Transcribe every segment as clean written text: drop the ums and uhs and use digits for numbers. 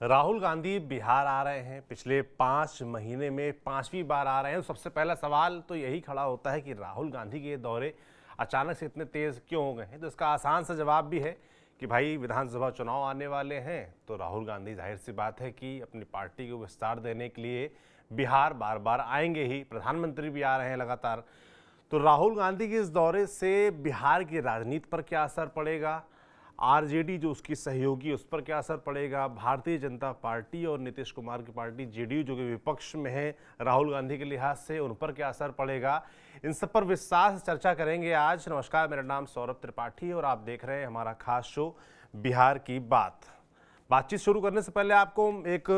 राहुल गांधी बिहार आ रहे हैं। पिछले 5 महीने में 5वीं बार आ रहे हैं। सबसे पहला सवाल तो यही खड़ा होता है कि राहुल गांधी के ये दौरे अचानक से इतने तेज क्यों हो गए हैं। तो इसका आसान सा जवाब भी है कि भाई विधानसभा चुनाव आने वाले हैं, तो राहुल गांधी जाहिर सी बात है कि अपनी पार्टी को विस्तार देने के लिए बिहार बार बार आएंगे ही। प्रधानमंत्री भी आ रहे हैं लगातार। तो राहुल गांधी के इस दौरे से बिहार की राजनीति पर क्या असर पड़ेगा, आरजेडी जो उसकी सहयोगी उस पर क्या असर पड़ेगा, भारतीय जनता पार्टी और नीतीश कुमार की पार्टी जेडीयू जो कि विपक्ष में है राहुल गांधी के लिहाज से, उन पर क्या असर पड़ेगा, इन सब पर विस्तार से चर्चा करेंगे आज। नमस्कार, मेरा नाम सौरभ त्रिपाठी और आप देख रहे हैं हमारा खास शो बिहार की बात। बातचीत शुरू करने से पहले आपको एक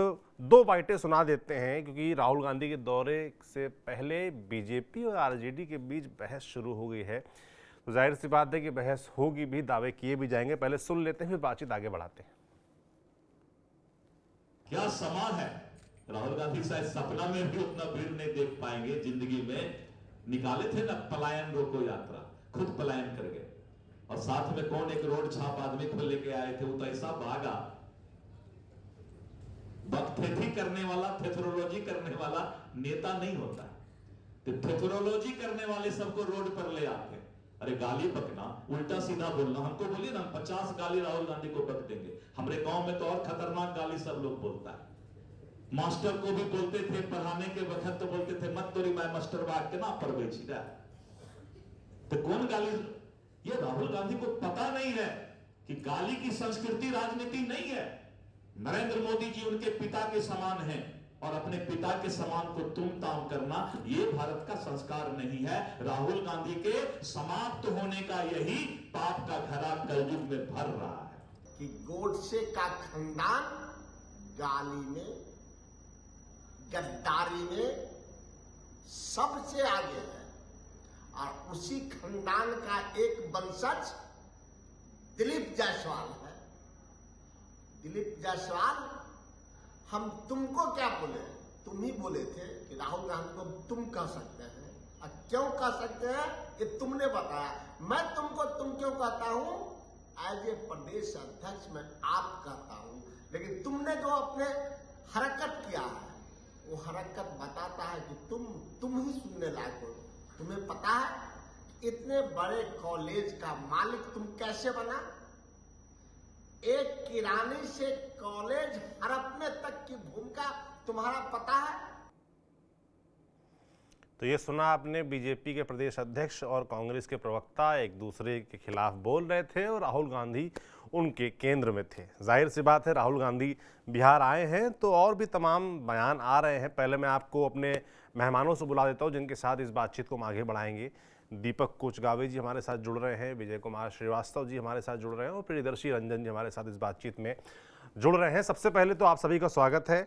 दो बाइटें सुना देते हैं, क्योंकि राहुल गांधी के दौरे से पहले बीजेपी और आरजेडी के बीच बहस शुरू हो गई है। तो जाहिर सी बात है कि बहस होगी भी, दावे किए भी जाएंगे। पहले सुन लेते हैं, फिर बातचीत आगे बढ़ाते हैं। क्या समा है, राहुल गांधी शायद सपना में भी उतना भीड़ नहीं देख पाएंगे। जिंदगी में निकाले थे ना पलायन रोको यात्रा, खुद पलायन कर गए और साथ में कौन एक रोड छाप आदमी को लेके आए थे, वो तो ऐसा भागा। बकथेथी करने वाला, थेथरोलॉजी करने वाला नेता नहीं होता। तो थेथरोलॉजी करने वाले सबको रोड पर ले आते। अरे गाली बकना, उल्टा सीधा बोलना, हमको बोलिए ना 50 गाली राहुल गांधी को बक देंगे। हमारे गांव में तो और खतरनाक गाली सब लोग बोलता है। मास्टर को भी बोलते थे पढ़ाने के वक्त, तो बोलते थे मत तोरी मैं मास्टर बाग के ना पढ़ छी। तो कौन गाली? ये राहुल गांधी को पता नहीं है कि गाली की संस्कृति राजनीति नहीं है। नरेंद्र मोदी जी उनके पिता के समान हैं और अपने पिता के समान को तुम ताम करना ये भारत का संस्कार नहीं है। राहुल गांधी के समाप्त होने का यही पाप का घड़ा कलयुग में भर रहा है कि गोडसे का खानदान गाली में, गद्दारी में सबसे आगे है और उसी खानदान का एक वंशज दिलीप जायसवाल है। दिलीप जायसवाल, हम तुमको क्या बोले? तुम ही बोले थे कि राहुल गांधी को तुम कह सकते हैं। और क्यों कह सकते हैं ये तुमने बताया। मैं तुमको तुम क्यों कहता हूं? एज ए प्रदेश अध्यक्ष मैं आप कहता हूं, लेकिन तुमने जो अपने हरकत किया है वो हरकत बताता है कि तुम ही सुनने लायक हो। तुम्हें पता है इतने बड़े कॉलेज का मालिक तुम कैसे बना? एक किरानी से कॉलेज हड़पने तक की भूमिका तुम्हारा पता है? तो ये सुना आपने, बीजेपी के प्रदेश अध्यक्ष और कांग्रेस के प्रवक्ता एक दूसरे के खिलाफ बोल रहे थे और राहुल गांधी उनके केंद्र में थे। जाहिर सी बात है राहुल गांधी बिहार आए हैं तो और भी तमाम बयान आ रहे हैं। पहले मैं आपको अपने मेहमानों से बुला देता हूं जिनके साथ इस बातचीत को हम आगे बढ़ाएंगे। दीपक कोचगावे जी हमारे साथ जुड़ रहे हैं, विजय कुमार श्रीवास्तव जी हमारे साथ जुड़ रहे हैं और प्रियदर्शी रंजन जी हमारे साथ इस बातचीत में जुड़ रहे हैं। सबसे पहले तो आप सभी का स्वागत है।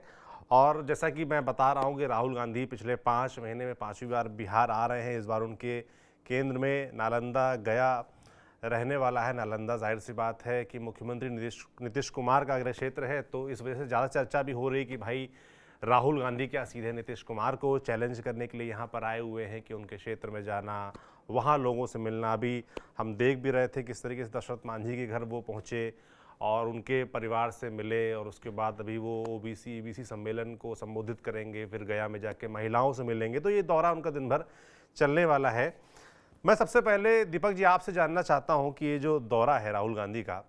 और जैसा कि मैं बता रहा हूं कि राहुल गांधी पिछले 5 महीने में 5वीं बार बिहार आ रहे हैं। इस बार उनके केंद्र में नालंदा गया रहने वाला है। नालंदा जाहिर सी बात है कि मुख्यमंत्री नीतीश कुमार का गृह क्षेत्र है, तो इस वजह से ज़्यादा चर्चा भी हो रही कि भाई राहुल गांधी क्या सीधे नीतीश कुमार को चैलेंज करने के लिए यहाँ पर आए हुए हैं कि उनके क्षेत्र में जाना, वहाँ लोगों से मिलना। अभी हम देख भी रहे थे किस तरीके से दशरथ मांझी के घर वो पहुँचे और उनके परिवार से मिले और उसके बाद अभी वो ओबीसी ईबीसी सम्मेलन को संबोधित करेंगे, फिर गया में जाके महिलाओं से मिलेंगे। तो ये दौरा उनका दिन भर चलने वाला है। मैं सबसे पहले दीपक जी आपसे जानना चाहता हूँ कि ये जो दौरा है राहुल गांधी का,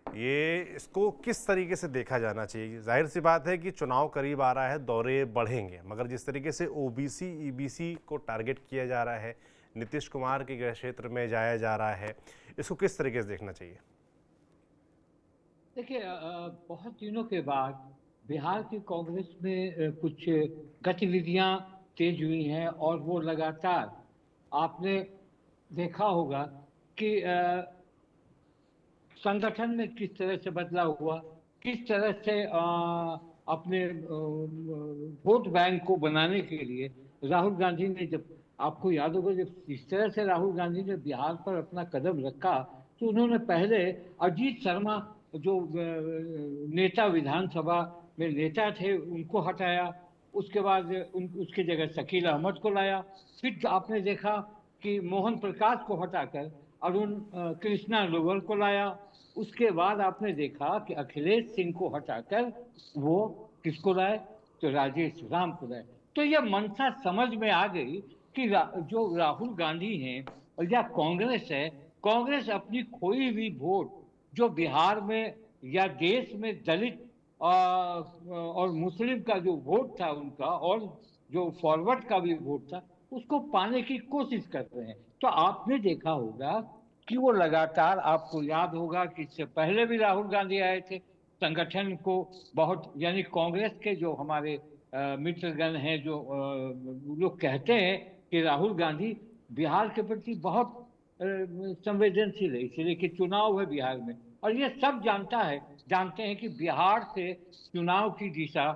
ये इसको किस तरीके से देखा जाना चाहिए? जाहिर सी बात है कि चुनाव करीब आ रहा है, दौरे बढ़ेंगे, मगर जिस तरीके से ओबीसी ईबीसी को टारगेट किया जा रहा है, नीतीश कुमार के गृह क्षेत्र में जाया जा रहा है, इसको किस तरीके से देखना चाहिए? देखिए, बहुत दिनों के बाद बिहार की कांग्रेस में कुछ गतिविधियां तेज हुई हैं और वो लगातार आपने देखा होगा कि संगठन में किस तरह से बदलाव हुआ, किस तरह से अपने वोट बैंक को बनाने के लिए राहुल गांधी ने, जब आपको याद होगा जब इस तरह से राहुल गांधी ने बिहार पर अपना कदम रखा तो उन्होंने पहले अजीत शर्मा जो नेता विधानसभा में नेता थे उनको हटाया, उसके बाद उसकी जगह शकील अहमद को लाया, फिर आपने देखा कि मोहन प्रकाश को हटाकर अरुण कृष्णा लोगर को लाया। उसके बाद आपने देखा कि अखिलेश सिंह को हटाकर वो किसको लाए, तो राजेश राम को लाए। तो यह मंशा समझ में आ गई कि जो राहुल गांधी हैं और या कांग्रेस है, कांग्रेस अपनी खोई हुई वोट जो बिहार में या देश में दलित और मुस्लिम का जो वोट था उनका, और जो फॉरवर्ड का भी वोट था, उसको पाने की कोशिश कर रहे हैं। तो आपने देखा होगा कि वो लगातार, आपको याद होगा कि इससे पहले भी राहुल गांधी आए थे संगठन को बहुत, यानी कांग्रेस के जो हमारे मित्रगण हैं, जो लोग कहते हैं कि राहुल गांधी बिहार के प्रति बहुत संवेदनशील है, इसलिए कि चुनाव है बिहार में, और ये सब जानते हैं कि बिहार से चुनाव की दिशा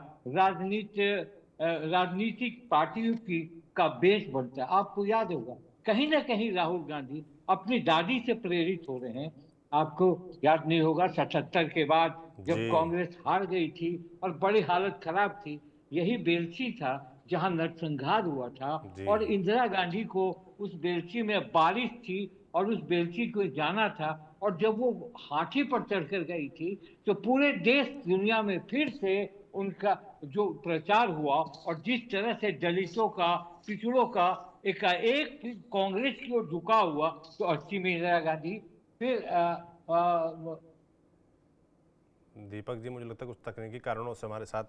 राजनीतिक पार्टियों की का बेस बनता है। आपको याद होगा कहीं ना कहीं राहुल गांधी अपनी दादी से प्रेरित हो रहे हैं। आपको याद नहीं होगा 77 के बाद जब जी कांग्रेस हार गई थी और बड़ी हालत खराब थी, यही बेलछी था जहां नरसंहार हुआ था, जी और इंदिरा गांधी को उस बेलछी में बारिश थी और उस बेलछी को जाना था, और जब वो हाथी पर चढ़कर गई थी तो पूरे देश दुनिया में फिर से उनका जो प्रचार हुआ, और जिस तरह से दलितों का, पिछड़ों का एकाएक कांग्रेस की ओर झुका हुआ, तो 80 में इंदिरा गांधी फिर दीपक जी, मुझे लगता है कुछ तकनीकी कारणों से हमारे साथ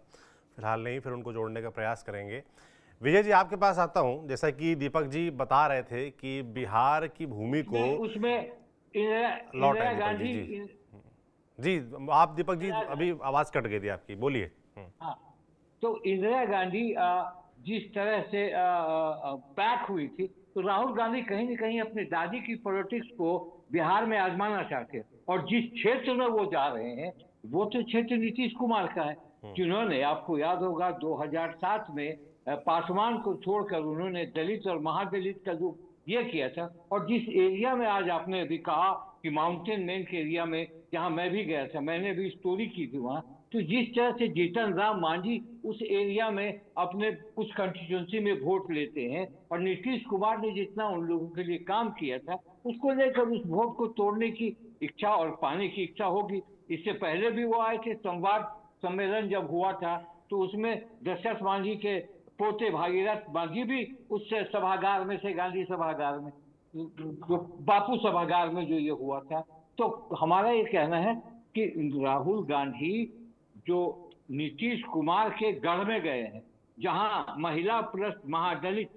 फिलहाल नहीं, फिर उनको जोड़ने का प्रयास करेंगे। विजय जी, आपके पास आता हूं। जैसा कि दीपक जी बता रहे थे कि बिहार की भूमि को उसमें लौट इंदिरा आए दीपक जी। गांधी जी आप दीपक जी, अभी आवाज कट गई थी आपकी, बोलिए। हाँ, तो इंदिरा गांधी जिस तरह से पैक हुई थी, तो राहुल गांधी कहीं न कहीं अपने दादी की पॉलिटिक्स को बिहार में आजमाना चाहते हैं, और जिस क्षेत्र में वो जा रहे हैं वो तो क्षेत्र नीतीश कुमार का है, जिन्होंने, आपको याद होगा 2007 में पासवान को छोड़कर उन्होंने दलित और महादलित का जो ये किया था। और जिस एरिया में आज आपने अभी कहा कि माउंटेन मेन के एरिया में, जहां मैं भी गया था, मैंने भी स्टोरी की थी वहां, तो जिस तरह से जीतन राम मांझी उस एरिया में अपने कुछ कंस्टिट्यूंसी में वोट लेते हैं, और नीतीश कुमार ने जितना उन लोगों के लिए काम किया था, उसको लेकर उस वोट को तोड़ने की इच्छा और पाने की इच्छा होगी। इससे पहले भी वो आए थे, संवाद सम्मेलन जब हुआ था तो उसमें दशरथ मांझी के पोते भागीरथ मांझी भी उस सभागार में से, गांधी सभागार में, जो बापू सभागार में जो ये हुआ था। तो हमारा ये कहना है कि राहुल गांधी जो नीतीश कुमार के गढ़ में गए हैं, जहां महिला प्लस महादलित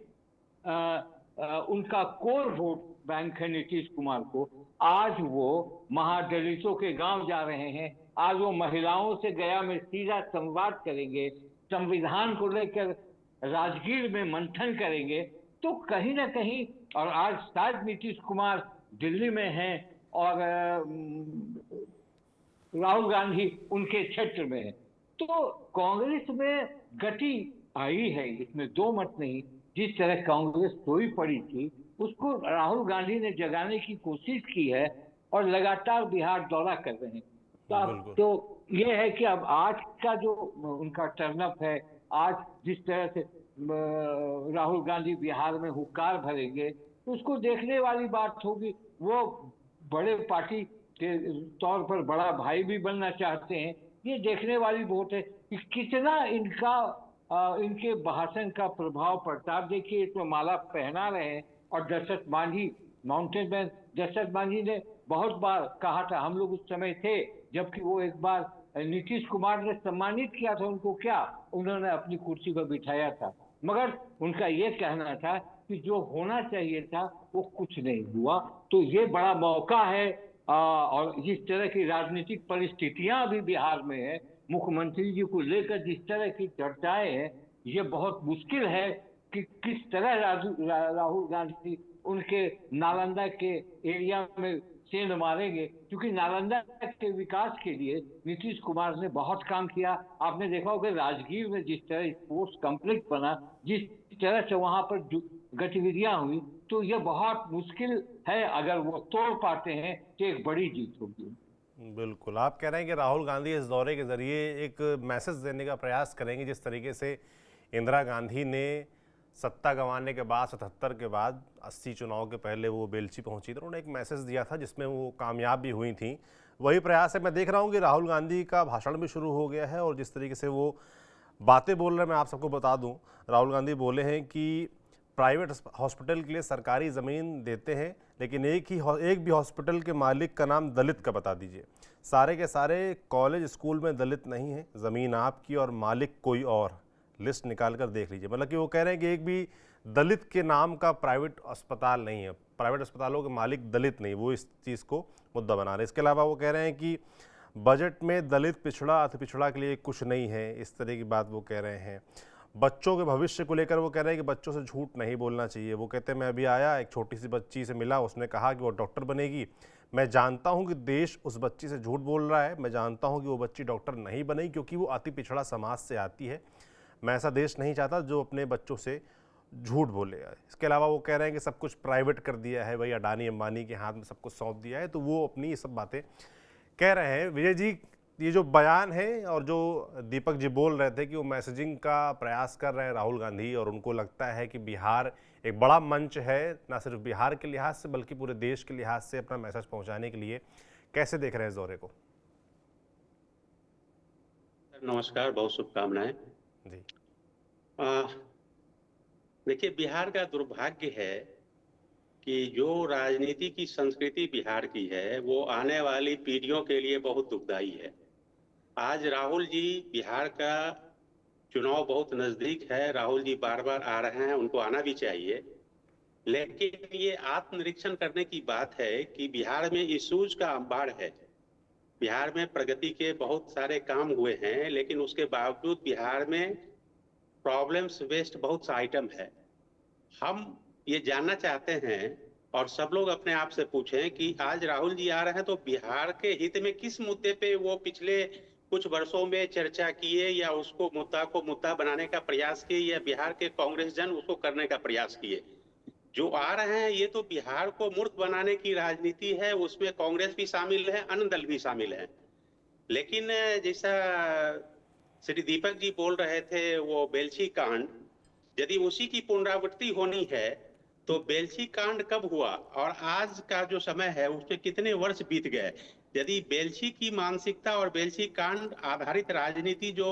उनका कोर वोट बैंक है नीतीश कुमार को, आज वो महादलितों के गांव जा रहे हैं, आज वो महिलाओं से गया में सीधा संवाद करेंगे, संविधान को लेकर राजगीर में मंथन करेंगे। तो कहीं ना कहीं, और आज शायद नीतीश कुमार दिल्ली में हैं और राहुल गांधी उनके क्षेत्र में है, तो कांग्रेस में गति आई है, इसमें दो मत नहीं। जिस तरह कांग्रेस सोई पड़ी थी उसको राहुल गांधी ने जगाने की कोशिश की है, और लगातार बिहार दौरा कर रहे हैं। तो ये है कि अब आज का जो उनका टर्नअप है, आज जिस तरह से राहुल गांधी बिहार में हुक्कार भरेंगे, तो उसको देखने वाली बात होगी। वो बड़े पार्टी के तौर पर बड़ा भाई भी बनना चाहते हैं, ये देखने वाली वोट है कि कितना इनके भाषण का प्रभाव पड़ता है। आप देखिए, इसमें माला पहना रहे हैं, और दशरथ मांझी माउंटेन मैन, दशरथ मांझी ने बहुत बार कहा था, हम लोग उस समय थे जबकि वो एक बार नीतीश कुमार ने सम्मानित किया था उनको, क्या उन्होंने अपनी कुर्सी पर बिठाया था, मगर उनका ये कहना था कि जो होना चाहिए था वो कुछ नहीं हुआ। तो ये बड़ा मौका है, और जिस तरह की राजनीतिक परिस्थितियां अभी बिहार में है, मुख्यमंत्री जी को लेकर जिस तरह की चर्चाएं हैं, ये बहुत मुश्किल है कि किस तरह राहुल गांधी उनके नालंदा के एरिया में सेंध मारेंगे, क्योंकि नालंदा के विकास के लिए नीतीश कुमार ने बहुत काम किया। आपने देखा होगा राजगीर में जिस तरह स्पोर्ट्स कॉम्प्लेक्स बना, जिस तरह से वहां पर गतिविधियां हुई, तो यह बहुत मुश्किल है। अगर वो तोड़ पाते हैं तो एक बड़ी जीत होगी। बिल्कुल, आप कह रहे हैं कि राहुल गांधी इस दौरे के जरिए एक मैसेज देने का प्रयास करेंगे, जिस तरीके से इंदिरा गांधी ने सत्ता गंवाने के बाद 77 के बाद 80 चुनाव के पहले वो बेलची पहुंची थी, उन्होंने एक मैसेज दिया था जिसमें वो कामयाब भी हुई थी। वही प्रयास है। मैं देख रहा हूँ कि राहुल गांधी का भाषण भी शुरू हो गया है और जिस तरीके से वो बातें बोल रहे हैं, मैं आप सबको बता दूं, राहुल गांधी बोले हैं कि प्राइवेट हॉस्पिटल के लिए सरकारी ज़मीन देते हैं, लेकिन एक भी हॉस्पिटल के मालिक का नाम दलित का बता दीजिए। सारे के सारे कॉलेज स्कूल में दलित नहीं है, ज़मीन आपकी और मालिक कोई और। लिस्ट निकाल कर देख लीजिए। मतलब कि वो कह रहे हैं कि एक भी दलित के नाम का प्राइवेट अस्पताल नहीं है, प्राइवेट अस्पतालों के मालिक दलित नहीं, वो इस चीज़ को मुद्दा बना रहे हैं। इसके अलावा वो कह रहे हैं कि बजट में दलित पिछड़ा अति पिछड़ा के लिए कुछ नहीं है, इस तरह की बात वो कह रहे हैं। बच्चों के भविष्य को लेकर वो कह रहे हैं कि बच्चों से झूठ नहीं बोलना चाहिए। वो कहते हैं मैं अभी आया, एक छोटी सी बच्ची से मिला, उसने कहा कि वो डॉक्टर बनेगी। मैं जानता हूं कि देश उस बच्ची से झूठ बोल रहा है, मैं जानता हूं कि वो बच्ची डॉक्टर नहीं बनेगी क्योंकि वो अति पिछड़ा समाज से आती है। मैं ऐसा देश नहीं चाहता जो अपने बच्चों से झूठ बोलेगा। इसके अलावा वो कह रहे हैं कि सब कुछ प्राइवेट कर दिया है, भाई अडानी अंबानी के हाथ में सब कुछ सौंप दिया है, तो वो अपनी ये सब बातें कह रहे हैं। विजय जी, ये जो बयान है और जो दीपक जी बोल रहे थे कि वो मैसेजिंग का प्रयास कर रहे हैं राहुल गांधी, और उनको लगता है कि बिहार एक बड़ा मंच है, ना सिर्फ बिहार के लिहाज से बल्कि पूरे देश के लिहाज से अपना मैसेज पहुंचाने के लिए, कैसे देख रहे हैं इस दौरे को? नमस्कार, बहुत शुभकामनाएं जी। देखिए, बिहार का दुर्भाग्य है कि जो राजनीति की संस्कृति बिहार की है वो आने वाली पीढ़ियों के लिए बहुत दुखदाई है। आज राहुल जी, बिहार का चुनाव बहुत नजदीक है, राहुल जी बार बार आ रहे हैं, उनको आना भी चाहिए, लेकिन ये आत्मनिरीक्षण करने की बात है कि बिहार में इश्यूज का अंबार है। बिहार में प्रगति के बहुत सारे काम हुए हैं, लेकिन उसके बावजूद बिहार में प्रॉब्लम्स वेस्ट बहुत सा आइटम है। हम ये जानना चाहते हैं और सब लोग अपने आप से पूछें कि आज राहुल जी आ रहे हैं तो बिहार के हित में किस मुद्दे पे वो पिछले कुछ वर्षों में चर्चा किए या उसको मुद्दा बनाने का प्रयास किए या बिहार के कांग्रेस जन उसको करने का प्रयास किए। जो आ रहे हैं ये तो बिहार को मूर्ख बनाने की राजनीति है, उसमें कांग्रेस भी शामिल है, अन्य दल भी शामिल है। लेकिन जैसा श्री दीपक जी बोल रहे थे, वो बेलछी कांड, यदि उसी की पुनरावृत्ति होनी है तो बेलछी कांड कब हुआ और आज का जो समय है उसमें कितने वर्ष बीत गए। यदि बेलछी की मानसिकता और बेलछी कांड आधारित राजनीति जो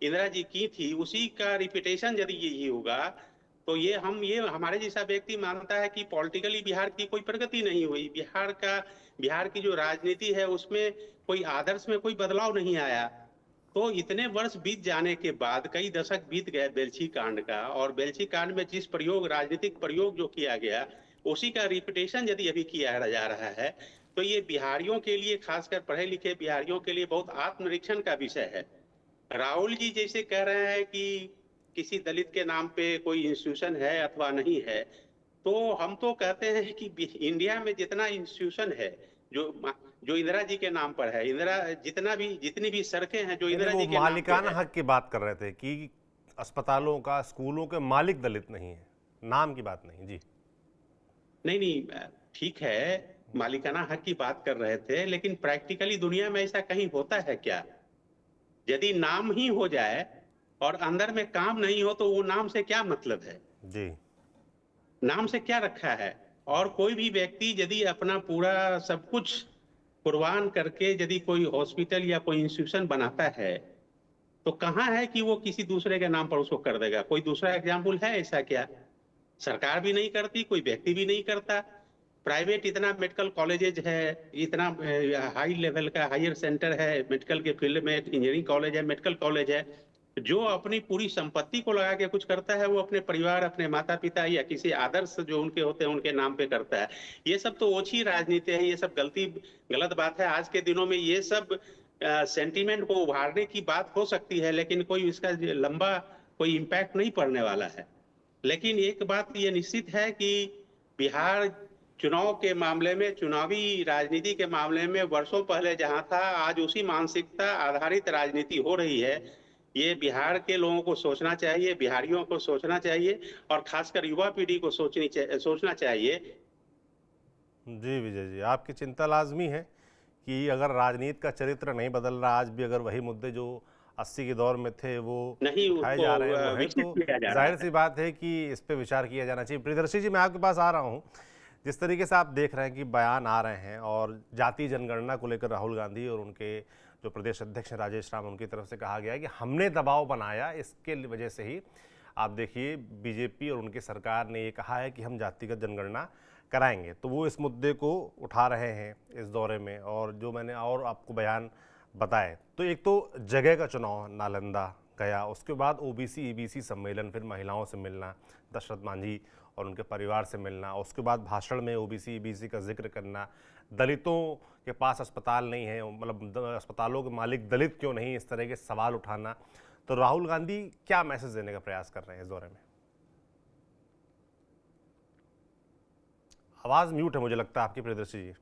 इंदिरा जी की थी उसी का रिपीटेशन यदि यही होगा तो ये हमारे जैसा व्यक्ति मानता है कि पॉलिटिकली बिहार की कोई प्रगति नहीं हुई। बिहार की जो राजनीति है उसमें कोई आदर्श में कोई बदलाव नहीं आया। तो इतने वर्ष बीत जाने के बाद, कई दशक बीत गए बेलछी कांड का, और बेलछी कांड में जिस राजनीतिक प्रयोग जो किया गया उसी का रिपीटेशन यदि अभी किया जा रहा है तो ये बिहारियों के लिए, खासकर पढ़े लिखे बिहारियों के लिए बहुत आत्मनिरीक्षण का विषय है। राहुल जी जैसे कह रहे हैं कि किसी दलित के नाम पे कोई इंस्टीट्यूशन है अथवा नहीं है, तो हम तो कहते हैं कि इंडिया में जितना इंस्टीट्यूशन है जो इंदिरा जी के नाम पर है, जितनी भी सड़कें हैं जो इंदिरा जी के नाम पे मालिकाना हक की बात कर रहे थे कि अस्पतालों का, स्कूलों के मालिक दलित नहीं है, नाम की बात नहीं। जी नहीं, ठीक है, मालिकाना हक की बात कर रहे थे, लेकिन प्रैक्टिकली दुनिया में ऐसा कहीं होता है क्या? यदि नाम ही हो जाए और अंदर में काम नहीं हो तो वो नाम से क्या मतलब है? जी, नाम से क्या रखा है? और कोई भी व्यक्ति यदि अपना पूरा सब कुछ कुर्बान करके यदि कोई हॉस्पिटल या कोई इंस्टीट्यूशन बनाता है तो कहाँ है कि वो किसी दूसरे के नाम पर उसको कर देगा? कोई दूसरा एग्जाम्पल है ऐसा क्या? सरकार भी नहीं करती, कोई व्यक्ति भी नहीं करता। प्राइवेट इतना मेडिकल कॉलेजेज है, इतना हाई लेवल का हायर सेंटर है मेडिकल के फील्ड में, इंजीनियरिंग कॉलेज है, मेडिकल कॉलेज है, जो अपनी पूरी संपत्ति को लगा के कुछ करता है वो अपने परिवार, अपने माता पिता या किसी आदर्श जो उनके होते हैं उनके नाम पे करता है। ये सब तो ओछी राजनीति है, ये सब गलत बात है। आज के दिनों में ये सब सेंटीमेंट को उभारने की बात हो सकती है, लेकिन कोई इसका लंबा कोई इम्पैक्ट नहीं पड़ने वाला है। लेकिन एक बात ये निश्चित है कि बिहार चुनाव के मामले में, चुनावी राजनीति के मामले में वर्षों पहले जहां था, आज उसी मानसिकता आधारित राजनीति हो रही है। ये बिहार के लोगों को सोचना चाहिए, बिहारियों को सोचना चाहिए और खासकर युवा पीढ़ी को सोचना चाहिए। जी विजय जी, आपकी चिंता लाजमी है कि अगर राजनीति का चरित्र नहीं बदल रहा, आज भी अगर वही मुद्दे जो 80 के दौर में थे वो नहीं उठाए उसको जा रहे हैं वो हैं, विकसित तो किया जा रहा जाहिर है। सी बात है कि इस पे विचार किया जाना चाहिए। प्रियदर्शी जी, मैं आपके पास आ रहा हूँ। जिस तरीके से आप देख रहे हैं कि बयान आ रहे हैं और जातीय जनगणना को लेकर राहुल गांधी और उनके जो प्रदेश अध्यक्ष हैं राजेश राम, उनकी तरफ से कहा गया है कि हमने दबाव बनाया, इसके वजह से ही आप देखिए बीजेपी और उनकी सरकार ने ये कहा है कि हम जातिगत जनगणना कराएंगे। तो वो इस मुद्दे को उठा रहे हैं इस दौरे में। और जो मैंने और आपको बयान बताए, तो एक तो जगह का चुनाव नालंदा गया, उसके बाद ओबीसी ईबीसी सम्मेलन, फिर महिलाओं से मिलना, दशरथ मांझी और उनके परिवार से मिलना, उसके बाद भाषण में ओबीसी ईबीसी का जिक्र करना, दलितों के पास अस्पताल नहीं है, मतलब अस्पतालों के मालिक दलित क्यों नहीं, इस तरह के सवाल उठाना। तो राहुल गांधी क्या मैसेज देने का प्रयास कर रहे हैं इस दौरे में? आवाज म्यूट है मुझे लगता है आपकी, प्रियदर्शी जी।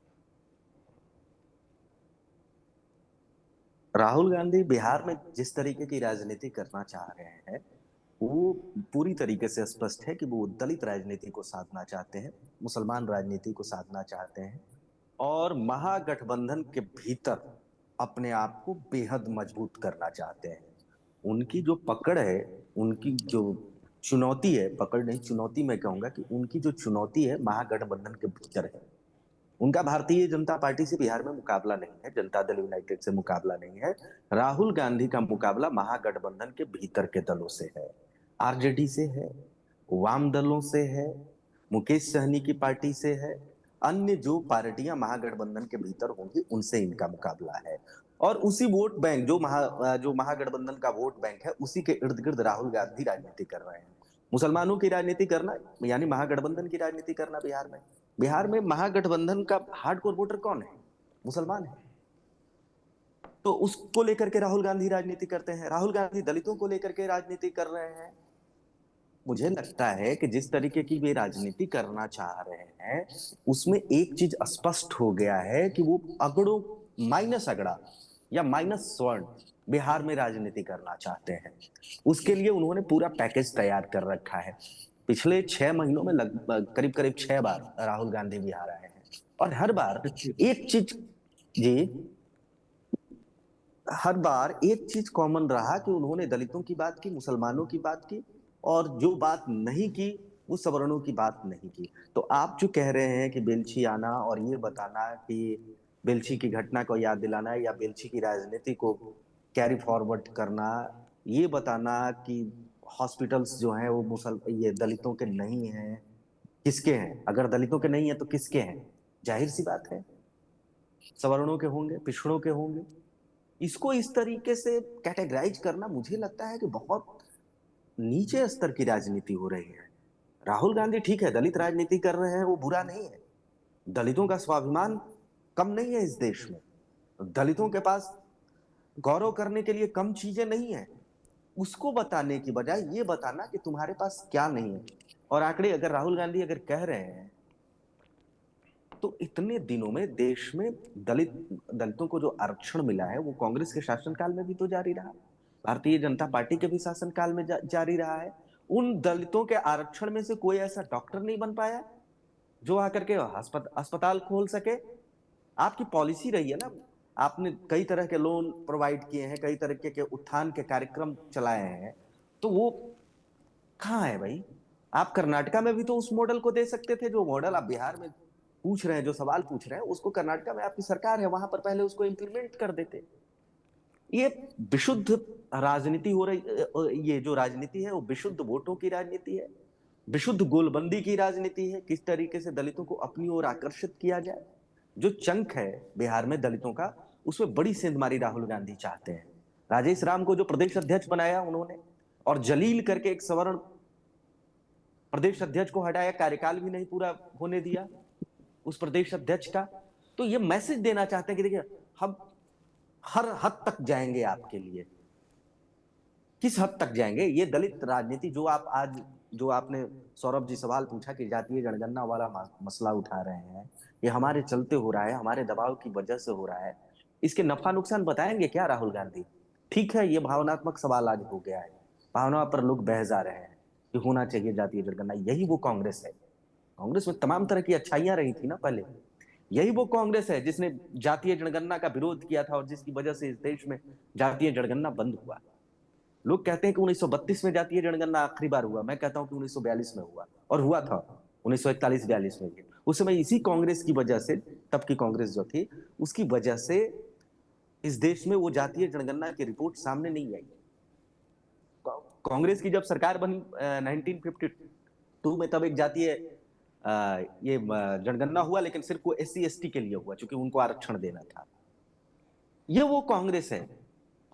राहुल गांधी बिहार में जिस तरीके की राजनीति करना चाह रहे हैं वो पूरी तरीके से स्पष्ट है कि वो दलित राजनीति को साधना चाहते हैं, मुसलमान राजनीति को साधना चाहते हैं और महागठबंधन के भीतर अपने आप को बेहद मजबूत करना चाहते हैं। उनकी जो पकड़ है, उनकी जो चुनौती है, पकड़ नहीं चुनौती मैं कहूंगा कि उनकी जो चुनौती है महागठबंधन के भीतर है। उनका भारतीय जनता पार्टी से बिहार में मुकाबला नहीं है, जनता दल यूनाइटेड से मुकाबला नहीं है। राहुल गांधी का मुकाबला महागठबंधन के भीतर के दलों से है, आरजेडी से है, वाम दलों से है, मुकेश सहनी की पार्टी से है, अन्य जो पार्टियां महागठबंधन के भीतर होंगी उनसे इनका मुकाबला है। और उसी वोट बैंक जो महागठबंधन का वोट बैंक है उसी के इर्द गिर्द राहुल गांधी राजनीति कर रहे हैं। मुसलमानों की राजनीति करना यानी महागठबंधन की राजनीति करना बिहार में महागठबंधन का हार्डकोर वोटर कौन है? मुसलमान है। तो उसको लेकर के राहुल गांधी राजनीति करते हैं। राहुल गांधी दलितों को लेकर के राजनीति कर रहे हैं। मुझे लगता है कि जिस तरीके की वे राजनीति करना चाह रहे हैं उसमें एक चीज स्पष्ट हो गया है कि वो अगड़ों माइनस अगड़ा या माइनस स्वर्ण बिहार में राजनीति करना चाहते हैं। उसके लिए उन्होंने पूरा पैकेज तैयार कर रखा है। पिछले 6 महीनों में लगभग करीब करीब 6 बार राहुल गांधी बिहार आए हैं और हर बार एक चीज कॉमन रहा कि उन्होंने दलितों की बात की, मुसलमानों की बात की और जो बात नहीं की वो सवर्णों की बात नहीं की। तो आप जो कह रहे हैं कि बेलछी आना और ये बताना कि बेलछी की घटना को याद दिलाना या बेलछी की राजनीति को कैरी फॉरवर्ड करना, ये बताना कि हॉस्पिटल्स जो हैं वो ये दलितों के नहीं हैं, किसके हैं? अगर दलितों के नहीं है तो किसके हैं? जाहिर सी बात है सवर्णों के होंगे, पिछड़ों के होंगे। इसको इस तरीके से कैटेगराइज करना मुझे लगता है कि बहुत नीचे स्तर की राजनीति हो रही है। राहुल गांधी ठीक है दलित राजनीति कर रहे हैं, वो बुरा नहीं है। दलितों का स्वाभिमान कम नहीं है इस देश में। दलितों के पास गौरव करने के लिए कम चीजें नहीं है। उसको बताने की बजाय ये बताना कि तुम्हारे पास क्या नहीं है। और आंकड़े अगर राहुल गांधी अगर कह रहे हैं तो इतने दिनों में देश में दलितों को जो आरक्षण मिला है वो कांग्रेस के शासनकाल में भी तो जारी रहा, भारतीय जनता पार्टी के भी शासनकाल में जारी रहा है। उन दलितों के आरक्षण में से कोई ऐसा डॉक्टर नहीं बन पाया जो आकर के अस्पताल खोल सके। आपकी पॉलिसी रही है ना, आपने कई तरह के लोन प्रोवाइड किए हैं, कई तरह के उत्थान के कार्यक्रम चलाए हैं, तो वो कहाँ है भाई? आप कर्नाटका में भी तो उस मॉडल को दे सकते थे जो मॉडल आप बिहार में पूछ रहे हैं, जो सवाल पूछ रहे हैं उसको कर्नाटका में आपकी सरकार है, वहां पर पहले उसको इंप्लीमेंट कर देते। ये विशुद्ध राजनीति हो रही, ये जो राजनीति है वो विशुद्ध वोटों की राजनीति है, विशुद्ध गोलबंदी की राजनीति है। किस तरीके से दलितों को अपनी ओर आकर्षित किया जाए। जो चंक है बिहार में दलितों का उसमें बड़ी सेंधमारी राहुल गांधी चाहते हैं। राजेश राम को जो प्रदेश अध्यक्ष बनाया उन्होंने और जलील करके एक सवर्ण प्रदेश अध्यक्ष को हटाया, कार्यकाल भी नहीं पूरा होने दिया उस प्रदेश अध्यक्ष का। तो ये मैसेज देना चाहते हैं कि देखिए हम हर हद तक जाएंगे आपके लिए। किस हद तक जाएंगे? ये दलित राजनीति जो आपने सौरभ जी सवाल पूछा कि जातीय जनगणना वाला मसला उठा रहे हैं, ये हमारे चलते हो रहा है, हमारे दबाव की वजह से हो रहा है। इसके नफा नुकसान बताएंगे क्या राहुल गांधी? ठीक है, ये भावनात्मक सवाल आज हो गया है, भावना पर लोग बह जा रहे हैं कि होना चाहिए जातीय जनगणना। यही वो कांग्रेस है। कांग्रेस में तमाम तरह की अच्छाइयां रही थी ना पहले, यही वो कांग्रेस है जिसने जातीय जनगणना का विरोध किया था और जिसकी वजह से इस देश में जातीय जनगणना बंद हुआ। लोग कहते हैं कि 1932 में जातीय जनगणना आखिरी बार हुआ, मैं कहता हूं कि 1942 में हुआ, और हुआ था 1941-42 में भी। उस समय इसी कांग्रेस की वजह से, तब की कांग्रेस जो थी उसकी वजह से इस देश में वो जातीय जनगणना की रिपोर्ट सामने नहीं आई। कांग्रेस की जब सरकार बनी 1952 में, तब एक जातीय ये जनगणना हुआ, लेकिन सिर्फ वो SC ST के लिए हुआ, क्योंकि उनको आरक्षण देना था। ये वो कांग्रेस है,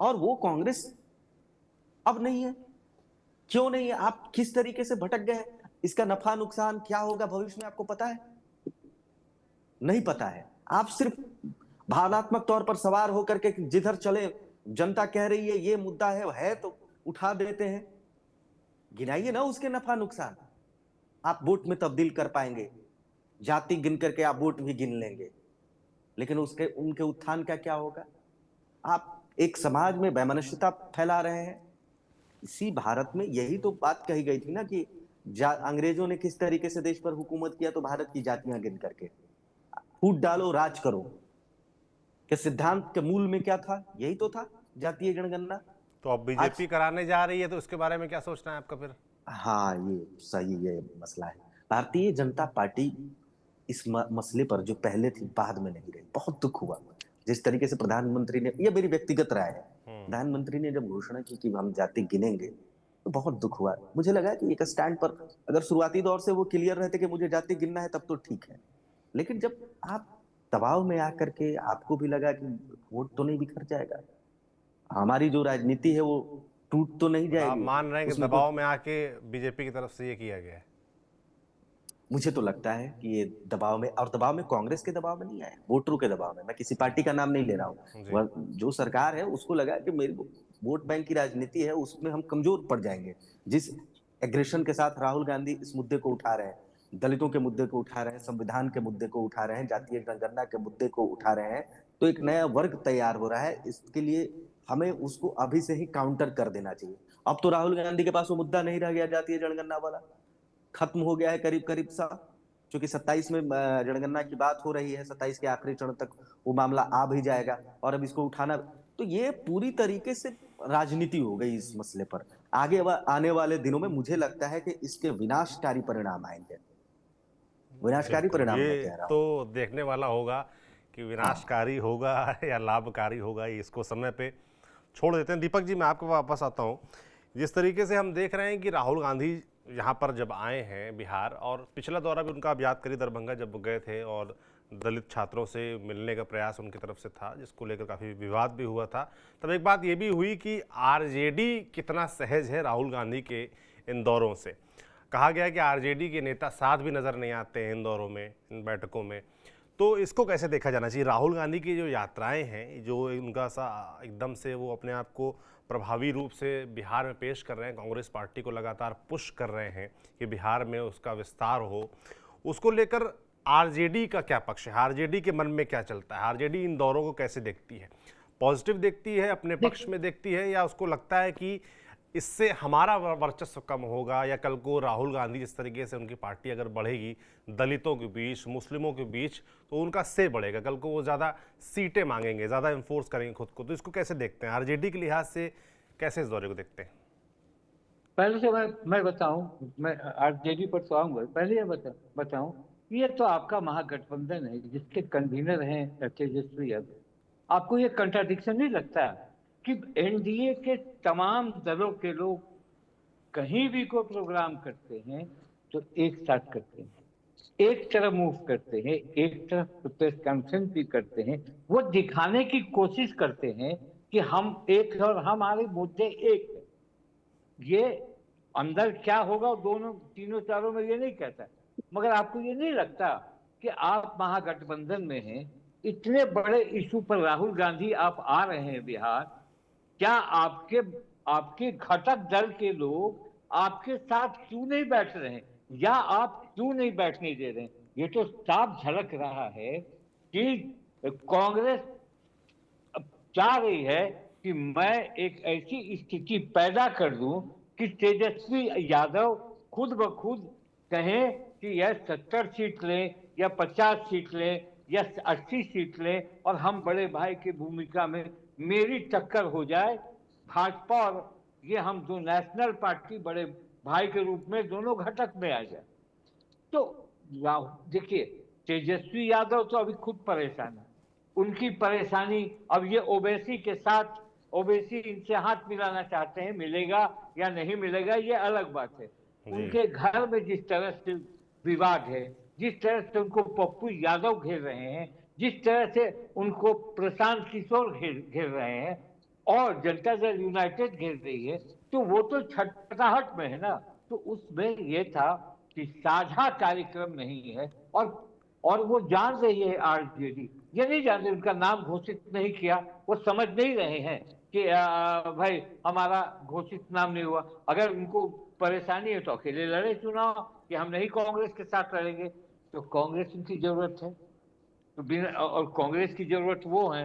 और वो कांग्रेस अब नहीं है। क्यों नहीं है? आप किस तरीके से भटक गए? इसका नफा नुकसान क्या होगा भविष्य में आपको पता है? नहीं पता है। आप सिर्फ भावनात्मक तौर पर सवार होकर के जिधर चले जनता कह रही है ये मुद्दा है तो उठा देते हैं। गिनाइए ना उसके नफा नुकसान, आप वोट में तब्दील कर पाएंगे, जाति गिन करके आप वोट भी गिन लेंगे, लेकिन उसके उनके उत्थान का क्या होगा? आप एक समाज में वैमनस्यता फैला रहे हैं। इसी भारत में यही तो बात कही गई थी ना कि अंग्रेजों ने किस तरीके से देश पर हुकूमत किया, तो भारत की जातियां गिन करके फूट डालो राज करो के सिद्धांत के मूल में क्या था? यही तो था जातीय जनगणना। तो अब बीजेपी कराने जा रही है, तो इसके बारे में क्या सोचना है आपका फिर? हाँ, ये सही, ये मसला है। भारतीय जनता पार्टी इस मसले पर जो पहले थी बाद में नहीं रही। बहुत दुख हुआ जिस तरीके से प्रधानमंत्री ने, ये मेरी व्यक्तिगत राय है, प्रधानमंत्री ने जब घोषणा की कि हम जाति गिनेंगे तो बहुत दुख हुआ। मुझे लगा कि एक स्टैंड पर अगर शुरुआती दौर से वो क्लियर रहते कि मुझे जाति गिनना है तब तो ठीक है, लेकिन जब आप दबाव में आकर के आपको भी लगा कि वोट तो नहीं बिखर जाएगा, हमारी जो राजनीति है वो टूट तो नहीं जाएगी। आप मान रहे हैं कि दबाव में आके बीजेपी की तरफ से ये किया गया है? मुझे तो लगता है कि ये दबाव में, और दबाव में कांग्रेस के दबाव में नहीं आया, वोटरों के दबाव में। मैं किसी पार्टी का नाम नहीं ले रहा हूँ। जो सरकार है उसको लगा कि मेरी वोट बैंक की राजनीति है, उसमें हम कमजोर पड़ जाएंगे। जिस एग्रेशन के साथ राहुल गांधी इस मुद्दे को उठा रहे हैं, दलितों के मुद्दे को उठा रहे हैं, संविधान के मुद्दे को उठा रहे हैं, जातीय जनगणना के मुद्दे को उठा रहे हैं, तो एक नया वर्ग तैयार हो रहा है। इसके लिए हमें उसको अभी से ही काउंटर कर देना चाहिए। अब तो राहुल गांधी के पास वो मुद्दा नहीं रह गया जातीय जनगणना वाला, खत्म हो गया है करीब करीब सा। क्योंकि 27 में जनगणना की बात हो रही है, 27 के आखिरी चरण तक वो मामला आ भी जाएगा, और अब इसको उठाना, तो ये पूरी तरीके से राजनीति हो गई इस मसले पर। आगे आने वाले दिनों में मुझे लगता है कि इसके विनाशकारी परिणाम आएंगे। विनाशकारी परिणाम मैं कह रहा हूं। तो देखने वाला होगा कि विनाशकारी होगा या लाभकारी होगा, इसको समय पे छोड़ देते हैं। दीपक जी, मैं आपको वापस आता हूँ। जिस तरीके से हम देख रहे हैं कि राहुल गांधी यहाँ पर जब आए हैं बिहार, और पिछला दौरा भी उनका आप याद करिए दरभंगा जब वो गए थे और दलित छात्रों से मिलने का प्रयास उनकी तरफ से था, जिसको लेकर काफ़ी विवाद भी हुआ था। तब एक बात ये भी हुई कि आरजेडी कितना सहज है राहुल गांधी के इन दौरों से। कहा गया कि आरजेडी के नेता साथ भी नज़र नहीं आते हैं इन दौरों में, इन बैठकों में। तो इसको कैसे देखा जाना चाहिए? राहुल गांधी की जो यात्राएं हैं, जो उनका सा एकदम से वो अपने आप को प्रभावी रूप से बिहार में पेश कर रहे हैं, कांग्रेस पार्टी को लगातार पुश कर रहे हैं कि बिहार में उसका विस्तार हो, उसको लेकर आरजेडी का क्या पक्ष है? आरजेडी के मन में क्या चलता है? आरजेडी इन दौरों को कैसे देखती है? पॉजिटिव देखती है, अपने पक्ष में देखती है, या उसको लगता है कि इससे हमारा वर्चस्व कम होगा, या कल को राहुल गांधी जिस तरीके से उनकी पार्टी अगर बढ़ेगी दलितों के बीच, मुस्लिमों के बीच, तो उनका से बढ़ेगा, कल को वो ज़्यादा सीटें मांगेंगे, ज़्यादा इन्फोर्स करेंगे खुद को। तो इसको कैसे देखते हैं? आरजेडी के लिहाज से कैसे इस दौरे को देखते हैं? पहले से मैं बताऊं, मैं आरजेडी पर तो आऊंगा, पहले ये बताऊं, ये तो आपका महागठबंधन है जिसके कन्वीनर हैं तेजस्वी यादव। आपको ये कंट्राडिक्शन नहीं लगता कि एनडीए के तमाम दलों के लोग कहीं भी कोई प्रोग्राम करते हैं तो एक साथ करते हैं, एक तरफ मूव करते हैं, एक तरफ प्रेस कॉन्फ्रेंस भी करते हैं, वो दिखाने की कोशिश करते हैं कि हम एक और हमारे मुद्दे एक है। ये अंदर क्या होगा दोनों तीनों चारों में ये नहीं कहता, मगर आपको ये नहीं लगता कि आप महागठबंधन में हैं, इतने बड़े इशू पर राहुल गांधी आप आ रहे हैं बिहार, क्या आपके घटक दल के लोग आपके साथ क्यों नहीं बैठ रहे हैं, या आप क्यों नहीं बैठने दे रहे हैं? ये तो साफ झलक रहा है कि कांग्रेस चाह रही है कि मैं एक ऐसी स्थिति पैदा कर दूं कि तेजस्वी यादव खुद ब खुद कहें कि यह 70 सीट लें या 50 सीट लें, या 80 सीट ले और हम बड़े भाई की भूमिका में मेरी टक्कर हो जाए भाजपा और ये हम दो नेशनल पार्टी बड़े भाई के रूप में दोनों घटक में आ जाए। तो देखिए तेजस्वी यादव तो अभी खुद परेशान है, उनकी परेशानी अब ये ओवैसी के साथ, ओवैसी इनसे हाथ मिलाना चाहते हैं, मिलेगा या नहीं मिलेगा ये अलग बात है। उनके घर में जिस तरह से विवाद है, जिस तरह से उनको पप्पू यादव घेर रहे हैं, जिस तरह से उनको प्रशांत किशोर घेर रहे हैं और जनता दल यूनाइटेड घेर रही है, तो वो तो छटपटाहट में है ना। तो उसमें ये था कि साझा कार्यक्रम नहीं है और वो जान रही है आरजेडी, ये नहीं जानते, उनका नाम घोषित नहीं किया, वो समझ नहीं रहे हैं कि भाई हमारा घोषित नाम नहीं हुआ। अगर उनको परेशानी है तो अकेले लड़े चुनाव कि हम नहीं कांग्रेस के साथ लड़ेंगे, तो कांग्रेस उनकी जरूरत है, तो बिना और कांग्रेस की जरूरत वो है।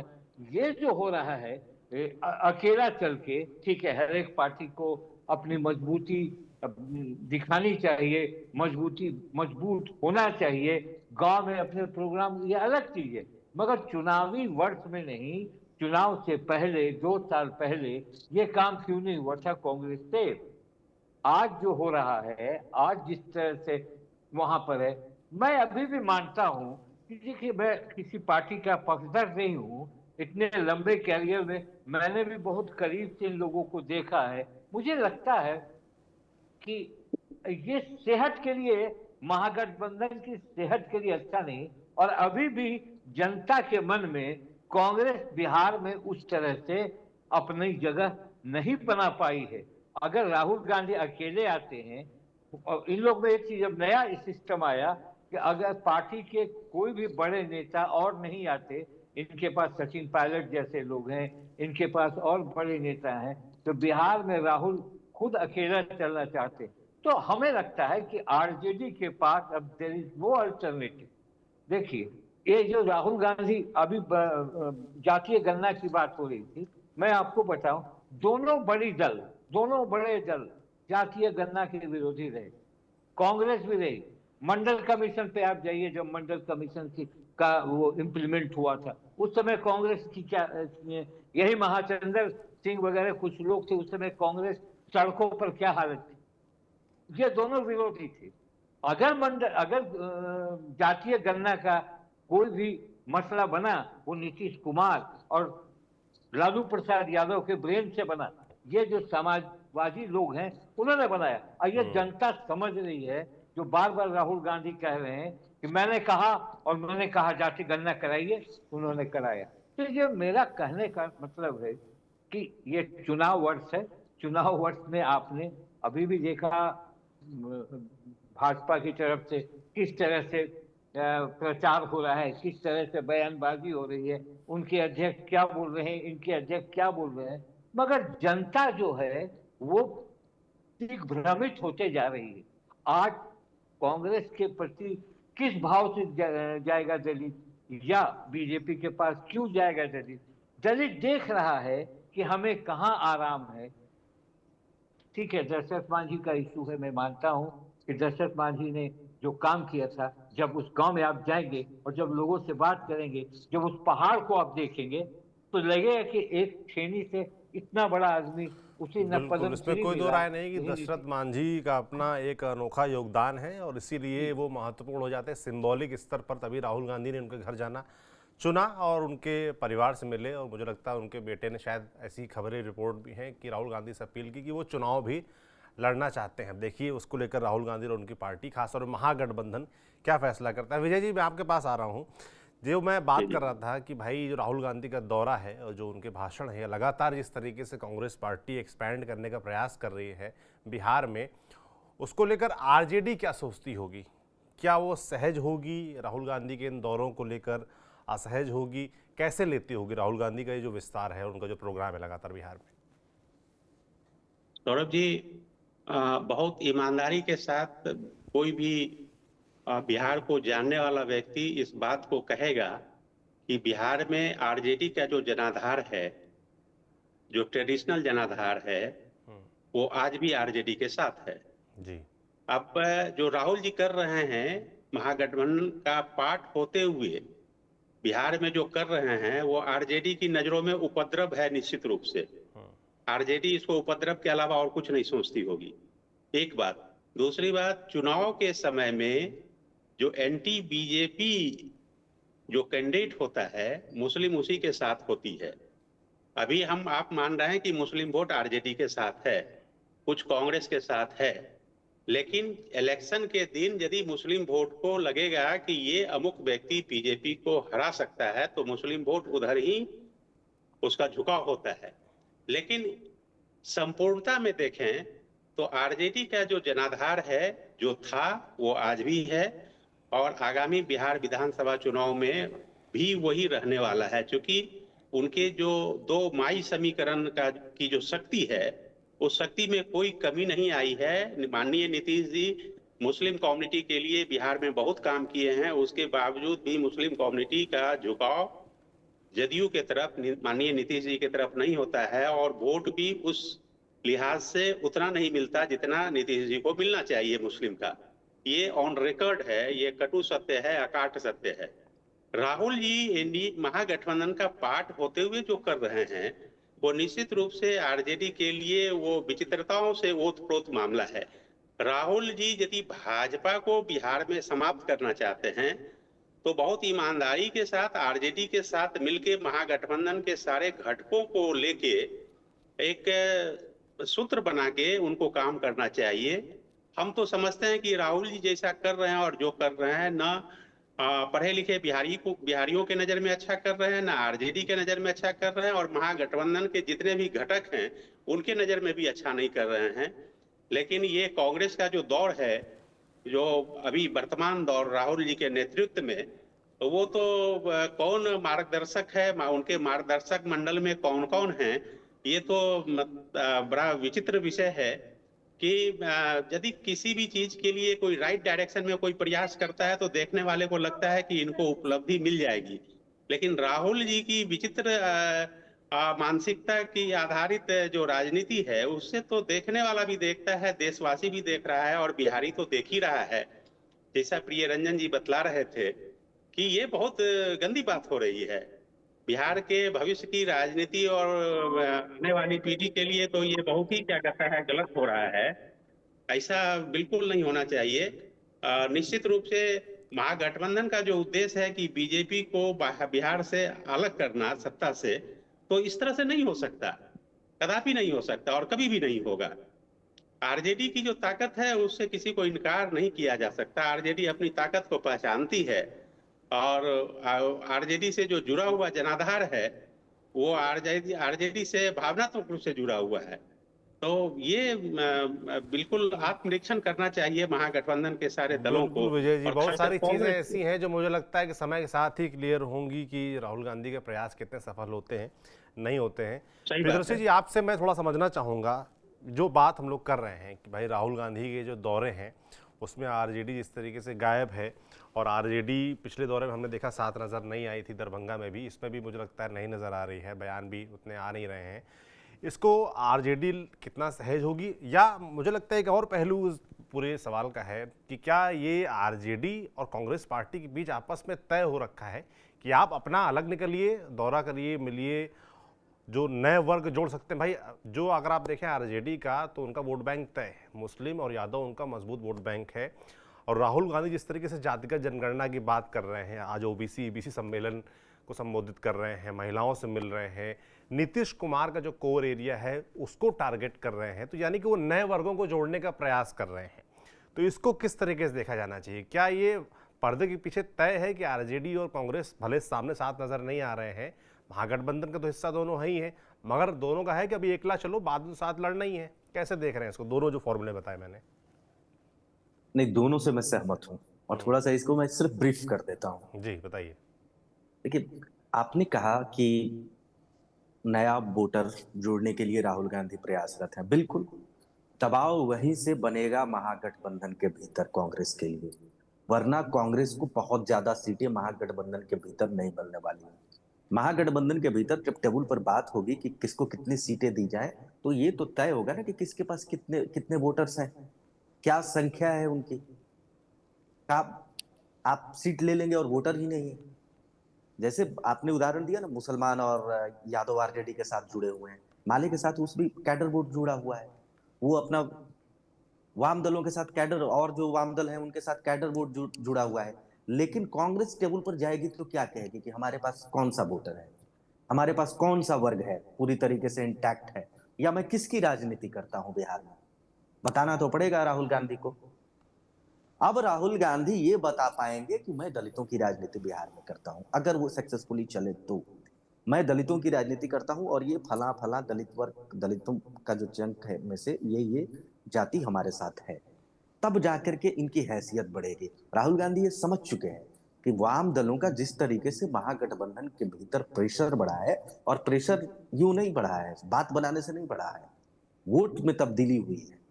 ये जो हो रहा है अकेला चल के, ठीक है, हर एक पार्टी को अपनी मजबूती दिखानी चाहिए, मजबूत होना चाहिए, गांव में अपने प्रोग्राम, ये अलग चीज है, मगर चुनावी वर्ष में नहीं, चुनाव से पहले 2 साल पहले ये काम क्यों नहीं हुआ था कांग्रेस से। आज जो हो रहा है, आज जिस तरह से वहां पर है, मैं अभी भी मानता हूं कि देखिए मैं किसी पार्टी का पक्षधर नहीं हूं, इतने लंबे कैरियर में मैंने भी बहुत करीब से इन लोगों को देखा है। मुझे लगता है कि ये सेहत के लिए, महागठबंधन की सेहत के लिए अच्छा नहीं, और अभी भी जनता के मन में कांग्रेस बिहार में उस तरह से अपनी जगह नहीं बना पाई है। अगर राहुल गांधी अकेले आते हैं, और इन लोग में एक चीज अब नया सिस्टम आया कि अगर पार्टी के कोई भी बड़े नेता और नहीं आते, इनके पास सचिन पायलट जैसे लोग हैं, इनके पास और बड़े नेता हैं, तो बिहार में राहुल खुद अकेला चलना चाहते, तो हमें लगता है कि आरजेडी के पास अब देयर इज नो अल्टरनेटिव। देखिए ये जो राहुल गांधी अभी जातीय गणना की बात हो रही थी, मैं आपको बताऊं दोनों बड़े दल जातीय गणना के विरोधी रहे, कांग्रेस भी रही। मंडल कमीशन पे आप जाइए, जब मंडल कमीशन का वो इम्प्लीमेंट हुआ था, उस समय कांग्रेस की क्या, यही महाचंद्र सिंह वगैरह कुछ लोग थे उस समय, कांग्रेस सड़कों पर क्या हालत थी, ये दोनों विरोधी थे। अगर जातीय गणना का कोई भी मसला बना, वो नीतीश कुमार और लालू प्रसाद यादव के ब्रेन से बना, ये जो समाजवादी लोग हैं उन्होंने बनाया, और ये जनता समझ रही है। जो बार बार राहुल गांधी कह रहे हैं कि मैंने कहा जाति गणना कराइए, उन्होंने कराया। तो ये मेरा कहने का मतलब है कि ये चुनाव वर्ष है, चुनाव वर्ष में आपने अभी भी देखा भाजपा की तरफ से किस तरह से प्रचार हो रहा है, किस तरह से बयानबाजी हो रही है, उनके अध्यक्ष क्या बोल रहे हैं, इनके अध्यक्ष क्या बोल रहे हैं, मगर जनता जो है वो भ्रमित होते जा रही है। आज कांग्रेस के प्रति किस भाव से जाएगा दलित, या बीजेपी के पास क्यों जाएगा दलित? दलित देख रहा है कि हमें कहाँ आराम है। ठीक है, दशरथ मांझी का इशू है, मैं मानता हूं कि दशरथ मांझी ने जो काम किया था, जब उस गांव में आप जाएंगे और जब लोगों से बात करेंगे, जब उस पहाड़ को आप देखेंगे, तो लगेगा कि एक छेनी से इतना बड़ा आदमी उसी बिल्कुल, इसमें कोई दो राय नहीं कि दशरथ मांझी का अपना एक अनोखा योगदान है और इसीलिए वो महत्वपूर्ण हो जाते हैं सिंबॉलिक स्तर पर। तभी राहुल गांधी ने उनके घर जाना चुना और उनके परिवार से मिले, और मुझे लगता है उनके बेटे ने, शायद ऐसी खबरें रिपोर्ट भी हैं कि राहुल गांधी से अपील की कि वो चुनाव भी लड़ना चाहते हैं। देखिए उसको लेकर राहुल गांधी और उनकी पार्टी, खासतौर महागठबंधन क्या फैसला करता है। विजय जी, मैं आपके पास आ रहा हूँ। जो मैं बात कर रहा था कि भाई जो राहुल गांधी का दौरा है और जो उनके भाषण है, लगातार जिस तरीके से कांग्रेस पार्टी एक्सपैंड करने का प्रयास कर रही है बिहार में, उसको लेकर आरजेडी क्या सोचती होगी? क्या वो सहज होगी राहुल गांधी के इन दौरों को लेकर, असहज होगी? कैसे लेती होगी राहुल गांधी का ये जो विस्तार है, उनका जो प्रोग्राम है लगातार बिहार में? सौरभ जी, बहुत ईमानदारी के साथ कोई भी बिहार को जानने वाला व्यक्ति इस बात को कहेगा कि बिहार में आरजेडी का जो जनाधार है, जो ट्रेडिशनल जनाधार है, वो आज भी आरजेडी के साथ है जी। अब जो राहुल जी कर रहे हैं, महागठबंधन का पार्ट होते हुए बिहार में जो कर रहे हैं वो आरजेडी की नजरों में उपद्रव है निश्चित रूप से। आरजेडी इसको उपद्रव के अलावा और कुछ नहीं सोचती होगी, एक बात। दूसरी बात, चुनाव के समय में जो एंटी बीजेपी जो कैंडिडेट होता है मुस्लिम उसी के साथ होती है। अभी आप मान रहे हैं कि मुस्लिम वोट आरजेडी के साथ है, कुछ कांग्रेस के साथ है, लेकिन इलेक्शन के दिन यदि मुस्लिम वोट को लगेगा कि ये अमुक व्यक्ति बीजेपी को हरा सकता है तो मुस्लिम वोट उधर ही उसका झुकाव होता है। लेकिन संपूर्णता में देखें तो आरजेडी का जो जनाधार है, जो था, वो आज भी है और आगामी बिहार विधानसभा चुनाव में भी वही रहने वाला है, क्योंकि उनके जो दो माई समीकरण की जो शक्ति है उस शक्ति में कोई कमी नहीं आई है। माननीय नीतीश जी मुस्लिम कम्युनिटी के लिए बिहार में बहुत काम किए हैं, उसके बावजूद भी मुस्लिम कम्युनिटी का झुकाव जदयू के तरफ, माननीय नीतीश जी की तरफ नहीं होता है और वोट भी उस लिहाज से उतना नहीं मिलता जितना नीतीश जी को मिलना चाहिए मुस्लिम का। ये ऑन रिकॉर्ड है, ये कटु सत्य है, अकाट सत्य है। राहुल जी एनडीए महागठबंधन का पार्ट होते हुए जो कर रहे हैं वो निश्चित रूप से आरजेडी के लिए वो विचित्रताओं से ओतप्रोत मामला है। राहुल जी यदि भाजपा को बिहार में समाप्त करना चाहते हैं तो बहुत ईमानदारी के साथ आरजेडी के साथ मिलकर महागठबंधन के सारे घटकों को लेके एक सूत्र बना के उनको काम करना चाहिए। हम तो समझते हैं कि राहुल जी जैसा कर रहे हैं और जो कर रहे हैं ना पढ़े लिखे बिहारियों के नजर में अच्छा कर रहे हैं, ना आरजेडी के नजर में अच्छा कर रहे हैं और महागठबंधन के जितने भी घटक हैं उनके नजर में भी अच्छा नहीं कर रहे हैं। लेकिन ये कांग्रेस का जो दौर है, जो अभी वर्तमान दौर राहुल जी के नेतृत्व में, तो वो तो कौन मार्गदर्शक है, उनके मार्गदर्शक मंडल में कौन कौन है, ये तो बड़ा विचित्र विषय है कि यदि किसी भी चीज के लिए कोई राइट डायरेक्शन में कोई प्रयास करता है तो देखने वाले को लगता है कि इनको उपलब्धि मिल जाएगी। लेकिन राहुल जी की विचित्र मानसिकता की आधारित जो राजनीति है उससे तो देखने वाला भी देखता है, देशवासी भी देख रहा है और बिहारी तो देख ही रहा है। जैसा प्रिय रंजन जी बतला रहे थे कि ये बहुत गंदी बात हो रही है बिहार के भविष्य की राजनीति और आने वाली पीढ़ी के लिए, तो ये बहुत ही क्या कहता है गलत हो रहा है। ऐसा बिल्कुल नहीं होना चाहिए। निश्चित रूप से महागठबंधन का जो उद्देश्य है कि बीजेपी को बिहार से अलग करना सत्ता से, तो इस तरह से नहीं हो सकता, कदापि नहीं हो सकता और कभी भी नहीं होगा। आरजेडी की जो ताकत है उससे किसी को इनकार नहीं किया जा सकता। आरजेडी अपनी ताकत को पहचानती है और आरजेडी से जो जुड़ा हुआ जनाधार है वो आरजेडी से भावनात्मक रूप से जुड़ा हुआ है। तो ये बिल्कुल आत्मनिरीक्षण करना चाहिए महागठबंधन के सारे दलों को। विजय जी, और बहुत सारी चीजें कांग्रेस ऐसी हैं जो मुझे लगता है कि समय के साथ ही क्लियर होंगी कि राहुल गांधी के प्रयास कितने सफल होते हैं, नहीं होते हैं। प्रियदर्शी जी, आपसे मैं थोड़ा समझना चाहूंगा, जो बात हम लोग कर रहे हैं कि भाई राहुल गांधी के जो दौरे हैं उसमें आरजेडी जिस तरीके से गायब है, और आरजेडी पिछले दौरे में हमने देखा साथ नज़र नहीं आई थी, दरभंगा में भी, इसमें भी मुझे लगता है नहीं नज़र आ रही है, बयान भी उतने आ नहीं रहे हैं। इसको आरजेडी कितना सहज होगी, या मुझे लगता है एक और पहलू इस पूरे सवाल का है कि क्या ये आरजेडी और कांग्रेस पार्टी के बीच आपस में तय हो रखा है कि आप अपना अलग निकलिए, दौरा करिए, मिलिए, जो नए वर्ग जोड़ सकते हैं। भाई जो अगर आप देखें आरजेडी का तो उनका वोट बैंक तय है, मुस्लिम और यादव उनका मजबूत वोट बैंक है। और राहुल गांधी जिस तरीके से जातिगत जनगणना की बात कर रहे हैं, आज ओबीसी ईबीसी सम्मेलन को संबोधित कर रहे हैं, महिलाओं से मिल रहे हैं, नीतीश कुमार का जो कोर एरिया है उसको टारगेट कर रहे हैं, तो यानी कि वो नए वर्गों को जोड़ने का प्रयास कर रहे हैं। तो इसको किस तरीके से देखा जाना चाहिए? क्या ये पर्दे के पीछे तय है कि आरजेडी और कांग्रेस भले सामने साथ नजर नहीं आ रहे हैं, महागठबंधन का तो हिस्सा दोनों ही है, मगर दोनों का है कि अभी एकला चलो, बाद में साथ लड़ना ही है? कैसे देख रहे हैं इसको, दोनों जो फॉर्मूले बताए मैंने? नहीं, दोनों से मैं सहमत हूँ और थोड़ा सा इसको मैं सिर्फ ब्रीफ कर देता हूँ। जी बताइए। देखिए, आपने कहा कि नया वोटर जोड़ने के लिए राहुल गांधी प्रयासरत है। बिल्कुल, दबाव वहीं से बनेगा महागठबंधन के भीतर कांग्रेस के लिए, वरना कांग्रेस को बहुत ज्यादा सीटें महागठबंधन के भीतर नहीं मिलने वाली है। महागठबंधन के भीतर जब टेबल पर बात होगी कि किसको कितनी सीटें दी जाए, तो ये तो तय होगा ना कि किसके पास कितने कितने वोटर्स हैं, क्या संख्या है उनकी। आप सीट ले लेंगे और वोटर ही नहीं है, जैसे आपने उदाहरण दिया ना, मुसलमान और यादव आरजेडी के साथ जुड़े हुए हैं, माले के साथ उस भी कैडर वोट जुड़ा हुआ है, वो अपना वाम दलों के साथ कैडर, और जो वाम दल हैं उनके साथ कैडर वोट जुड़ा हुआ है। लेकिन कांग्रेस टेबल पर जाएगी तो क्या कहेगी कि हमारे पास कौन सा वोटर है, हमारे पास कौन सा वर्ग है पूरी तरीके से इंटैक्ट है, या मैं किसकी राजनीति करता हूं बिहार में, बताना तो पड़ेगा राहुल गांधी को। अब राहुल गांधी ये बता पाएंगे कि मैं दलितों की राजनीति बिहार में करता हूं, अगर वो सक्सेसफुली चले तो मैं दलितों की राजनीति करता हूं, और ये फला फला दलित वर्ग, दलितों का जो चंक है में से ये जाति हमारे साथ है, तब जाकर के इनकी हैसियत बढ़ेगी। राहुल गांधी ये समझ चुके हैं कि वाम दलों का जिस तरीके से महागठबंधन के भीतर प्रेशर बढ़ा है, और प्रेशर यूं नहीं बढ़ा है, बात बनाने से नहीं बढ़ा है, वोट में तब्दीली हुई है।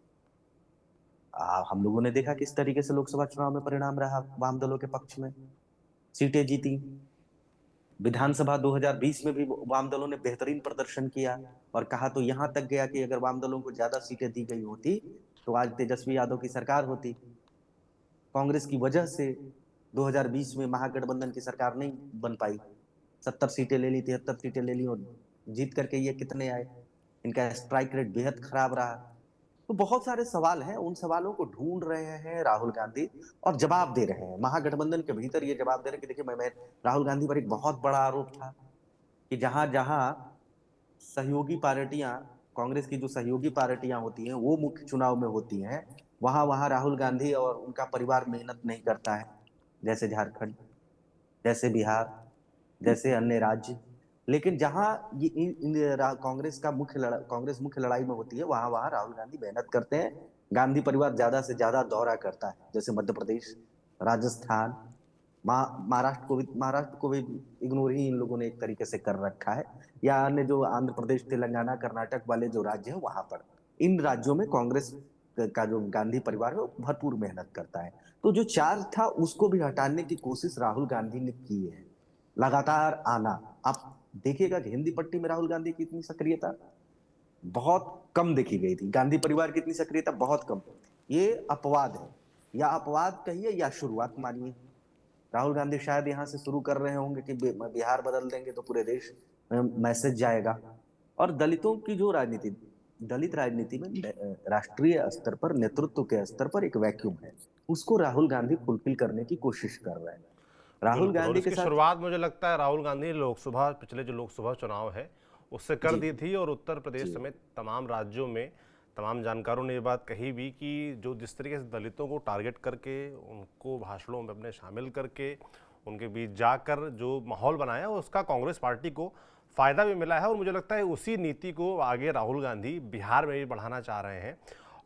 हम लोगों ने देखा किस तरीके से लोकसभा चुनाव में परिणाम रहा वाम दलों के पक्ष में, सीटें जीती। विधानसभा 2020 में भी वाम दलों ने बेहतरीन प्रदर्शन किया, और कहा तो यहां तक गया कि अगर वाम दलों को ज्यादा सीटें दी गई होती तो आज तेजस्वी यादव की सरकार होती। कांग्रेस की वजह से 2020 में महागठबंधन की सरकार नहीं बन पाई, 70 सीटें ले ली, 73 सीटें ले ली, और जीत करके ये कितने आए, इनका स्ट्राइक रेट बेहद खराब रहा। तो बहुत सारे सवाल हैं, उन सवालों को ढूंढ रहे हैं राहुल गांधी और जवाब दे रहे हैं। महागठबंधन के भीतर ये जवाब दे रहे हैं कि देखिए, मैं राहुल गांधी पर एक बहुत बड़ा आरोप था कि जहां जहां सहयोगी पार्टियां, कांग्रेस की जो सहयोगी पार्टियां होती हैं वो मुख्य चुनाव में होती हैं, वहां वहां राहुल गांधी और उनका परिवार मेहनत नहीं करता है, जैसे झारखंड, जैसे बिहार, जैसे अन्य राज्य। लेकिन जहां कांग्रेस मुख्य लड़ाई में होती है, वहां वहां राहुल गांधी मेहनत करते हैं। गांधी परिवार ज्यादा से ज्यादा दौरा करता है, जैसे मध्य प्रदेश, राजस्थान, महाराष्ट्र को भी इग्नोर ही इन लोगों ने एक तरीके से कर रखा है, या अन्य जो आंध्र प्रदेश, तेलंगाना, कर्नाटक वाले जो राज्य हैं वहां पर, इन राज्यों में कांग्रेस का जो गांधी परिवार है वो भरपूर मेहनत करता है। तो जो चार्ज था उसको भी हटाने की कोशिश राहुल गांधी ने की है, लगातार आना। आप देखिएगा कि हिंदी पट्टी में राहुल गांधी की इतनी सक्रियता बहुत कम देखी गई थी, गांधी परिवार की इतनी सक्रियता बहुत कम। ये अपवाद है, या अपवाद कहिए या शुरुआत मानिए। राहुल गांधी शायद यहाँ से शुरू कर रहे होंगे कि बिहार बदल देंगे तो पूरे देश में मैसेज जाएगा। और दलितों की जो राजनीति, दलित राजनीति में राष्ट्रीय स्तर पर, नेतृत्व के स्तर पर एक वैक्यूम है, उसको राहुल गांधी फुलफिल करने की कोशिश कर रहे हैं। राहुल गांधी के साथ शुरुआत मुझे लगता है राहुल गांधी लोकसभा, पिछले जो लोकसभा चुनाव है उससे कर दी थी, और उत्तर प्रदेश समेत तमाम राज्यों में तमाम जानकारों ने ये बात कही भी कि जो जिस तरीके से दलितों को टारगेट करके, उनको भाषणों में अपने शामिल करके, उनके बीच जाकर जो माहौल बनाया, उसका कांग्रेस पार्टी को फ़ायदा भी मिला है। और मुझे लगता है उसी नीति को आगे राहुल गांधी बिहार में भी बढ़ाना चाह रहे हैं।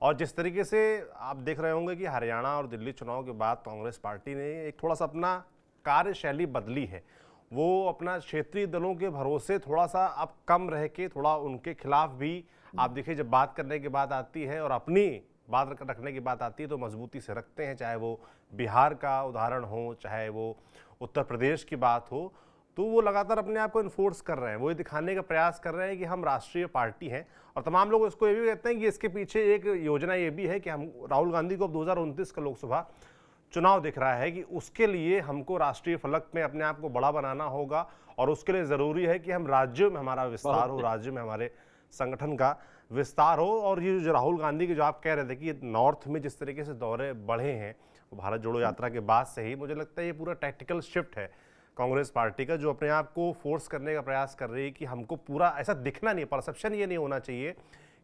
और जिस तरीके से आप देख रहे होंगे कि हरियाणा और दिल्ली चुनाव के बाद कांग्रेस पार्टी ने एक थोड़ा सा अपना कार्यशैली बदली है, वो अपना क्षेत्रीय दलों के भरोसे थोड़ा सा अब कम रह के, थोड़ा उनके खिलाफ भी आप देखिए, जब बात करने की बात आती है और अपनी बात रखने की बात आती है तो मजबूती से रखते हैं, चाहे वो बिहार का उदाहरण हो, चाहे वो उत्तर प्रदेश की बात हो। तो वो लगातार अपने आप को इन्फोर्स कर रहे हैं, वो ये दिखाने का प्रयास कर रहे हैं कि हम राष्ट्रीय पार्टी हैं। और तमाम लोग इसको ये भी कहते हैं कि इसके पीछे एक योजना ये भी है कि हम राहुल गांधी को अब 2029 का लोकसभा चुनाव दिख रहा है कि उसके लिए हमको राष्ट्रीय फलक में अपने आप को बड़ा बनाना होगा, और उसके लिए ज़रूरी है कि हम राज्यों में हमारा विस्तार हो, राज्य में हमारे संगठन का विस्तार हो। और ये जो राहुल गांधी के जो आप कह रहे थे कि नॉर्थ में जिस तरीके से दौरे बढ़े हैं भारत जोड़ो यात्रा के बाद से ही, मुझे लगता है ये पूरा टैक्टिकल शिफ्ट है कांग्रेस पार्टी का, जो अपने आप को फोर्स करने का प्रयास कर रही है कि हमको पूरा ऐसा दिखना नहीं, परसेप्शन ये नहीं होना चाहिए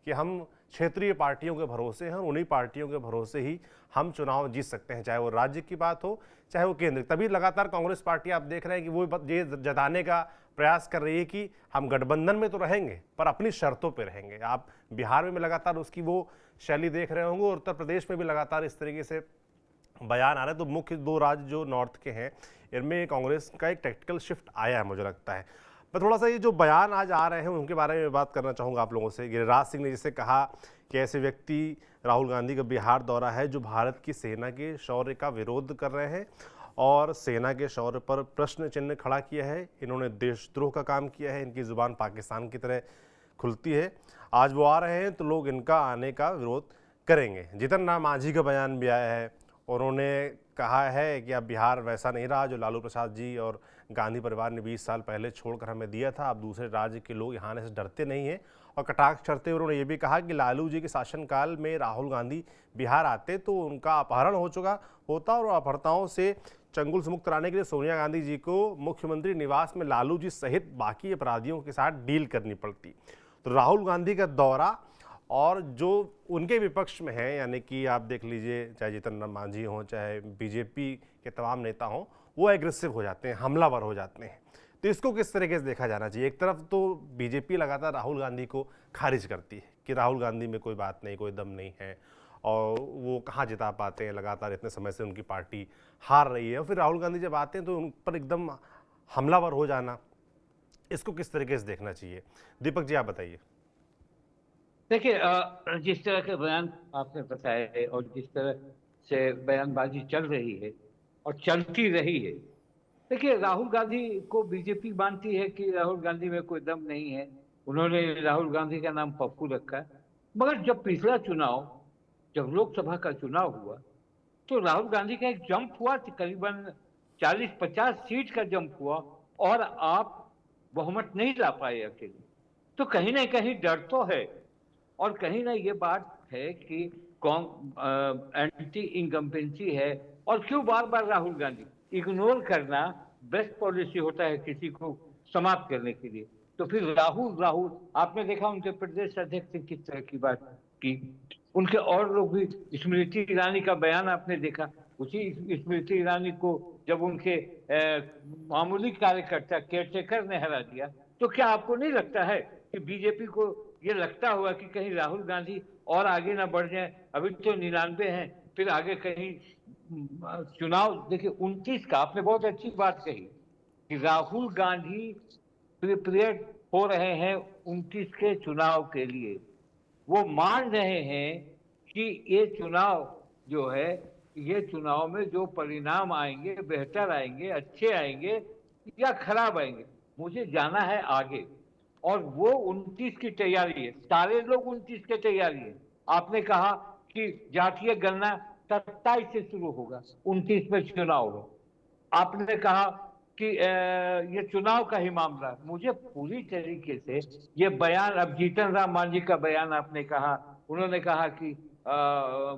कि हम क्षेत्रीय पार्टियों के भरोसे हैं, उन्हीं पार्टियों के भरोसे ही हम चुनाव जीत सकते हैं, चाहे वो राज्य की बात हो चाहे वो केंद्र। तभी लगातार कांग्रेस पार्टी आप देख रहे हैं कि वो ये जताने का प्रयास कर रही है कि हम गठबंधन में तो रहेंगे पर अपनी शर्तों पे रहेंगे। आप बिहार में लगातार उसकी वो शैली देख रहे होंगे, और उत्तर प्रदेश में भी लगातार इस तरीके से बयान आ रहे हैं। तो मुख्य दो राज्य जो नॉर्थ के हैं, इनमें कांग्रेस का एक टैक्टिकल शिफ्ट आया है मुझे लगता है। मैं थोड़ा सा ये जो बयान आज आ रहे हैं उनके बारे में बात करना चाहूँगा आप लोगों से। गिरिराज सिंह ने जिसे कहा कि ऐसे व्यक्ति, राहुल गांधी का बिहार दौरा है जो भारत की सेना के शौर्य का विरोध कर रहे हैं और सेना के शौर्य पर प्रश्न चिन्ह खड़ा किया है। इन्होंने देशद्रोह का काम किया है, इनकी जुबान पाकिस्तान की तरह खुलती है। आज वो आ रहे हैं तो लोग इनका आने का विरोध करेंगे। जीतन राम मांझी का बयान भी आया है, उन्होंने कहा है कि अब बिहार वैसा नहीं रहा जो लालू प्रसाद जी और गांधी परिवार ने 20 साल पहले छोड़कर हमें दिया था। अब दूसरे राज्य के लोग यहाँ आने से डरते नहीं हैं। और कटाक्ष करते हुए उन्होंने ये भी कहा कि लालू जी के शासनकाल में राहुल गांधी बिहार आते तो उनका अपहरण हो चुका होता और अपहर्ताओं से चंगुल से मुक्त कराने के लिए सोनिया गांधी जी को मुख्यमंत्री निवास में लालू जी सहित बाकी अपराधियों के साथ डील करनी पड़ती। तो राहुल गांधी का दौरा और जो उनके विपक्ष में है, यानी कि आप देख लीजिए चाहे जीतन राम मांझी हों चाहे बीजेपी के तमाम नेता हों, वो एग्रेसिव हो जाते हैं, हमलावर हो जाते हैं। तो इसको किस तरीके से देखा जाना चाहिए? एक तरफ तो बीजेपी लगातार राहुल गांधी को खारिज करती है कि राहुल गांधी में कोई बात नहीं, कोई दम नहीं है और वो कहाँ जिता पाते हैं, लगातार इतने समय से उनकी पार्टी हार रही है। और फिर राहुल गांधी जब आते हैं तो उन पर एकदम हमलावर हो जाना, इसको किस तरीके से देखना चाहिए? दीपक जी आप बताइए। देखिए, जिस तरह के बयान आपने बताए है और जिस तरह से बयानबाजी चल रही है और चलती रही है, देखिए राहुल गांधी को बीजेपी मानती है कि राहुल गांधी में कोई दम नहीं है, उन्होंने राहुल गांधी का नाम पप्पू रखा है। मगर जब पिछला चुनाव, जब लोकसभा का चुनाव हुआ तो राहुल गांधी का एक जंप हुआ, करीबन 40-50 सीट का जंप हुआ और आप बहुमत नहीं ला पाए अकेले। तो कहीं ना कहीं डर तो है और कहीं ना ये बात है कि एंटी इनकम्पेंसी है। और क्यों बार बार राहुल गांधी? इग्नोर करना बेस्ट पॉलिसी होता है किसी को समाप्त करने के लिए। तो फिर राहुल राहुल आपने देखा उनके प्रदेश अध्यक्ष ने किस तरह की बात की, उनके और लोग भी, स्मृति ईरानी का बयान आपने देखा। उसी स्मृति ईरानी को जब उनके मामूली कार्यकर्ता केयरटेकर ने हरा दिया, तो क्या आपको नहीं लगता है कि बीजेपी को ये लगता हुआ कि कहीं राहुल गांधी और आगे ना बढ़ जाए? अभी तो 99 हैं, फिर आगे कहीं चुनाव। देखिए 29 का आपने बहुत अच्छी बात कही कि राहुल गांधी प्रिपेयर हो रहे हैं 29 के चुनाव के लिए। वो मान रहे हैं कि ये चुनाव जो है, ये चुनाव में जो परिणाम आएंगे, बेहतर आएंगे, अच्छे आएंगे या खराब आएंगे, मुझे जाना है आगे। और वो 29 की तैयारी है, सारे लोग 29 की तैयारी है। आपने कहा कि जातीय गणना 27 से शुरू होगा, 29 में चुनाव होगा। आपने कहा कि ये चुनाव का ही मामला। मुझे पूरी तरीके से ये बयान, अब जीतन राम मांझी का बयान आपने कहा, उन्होंने कहा कि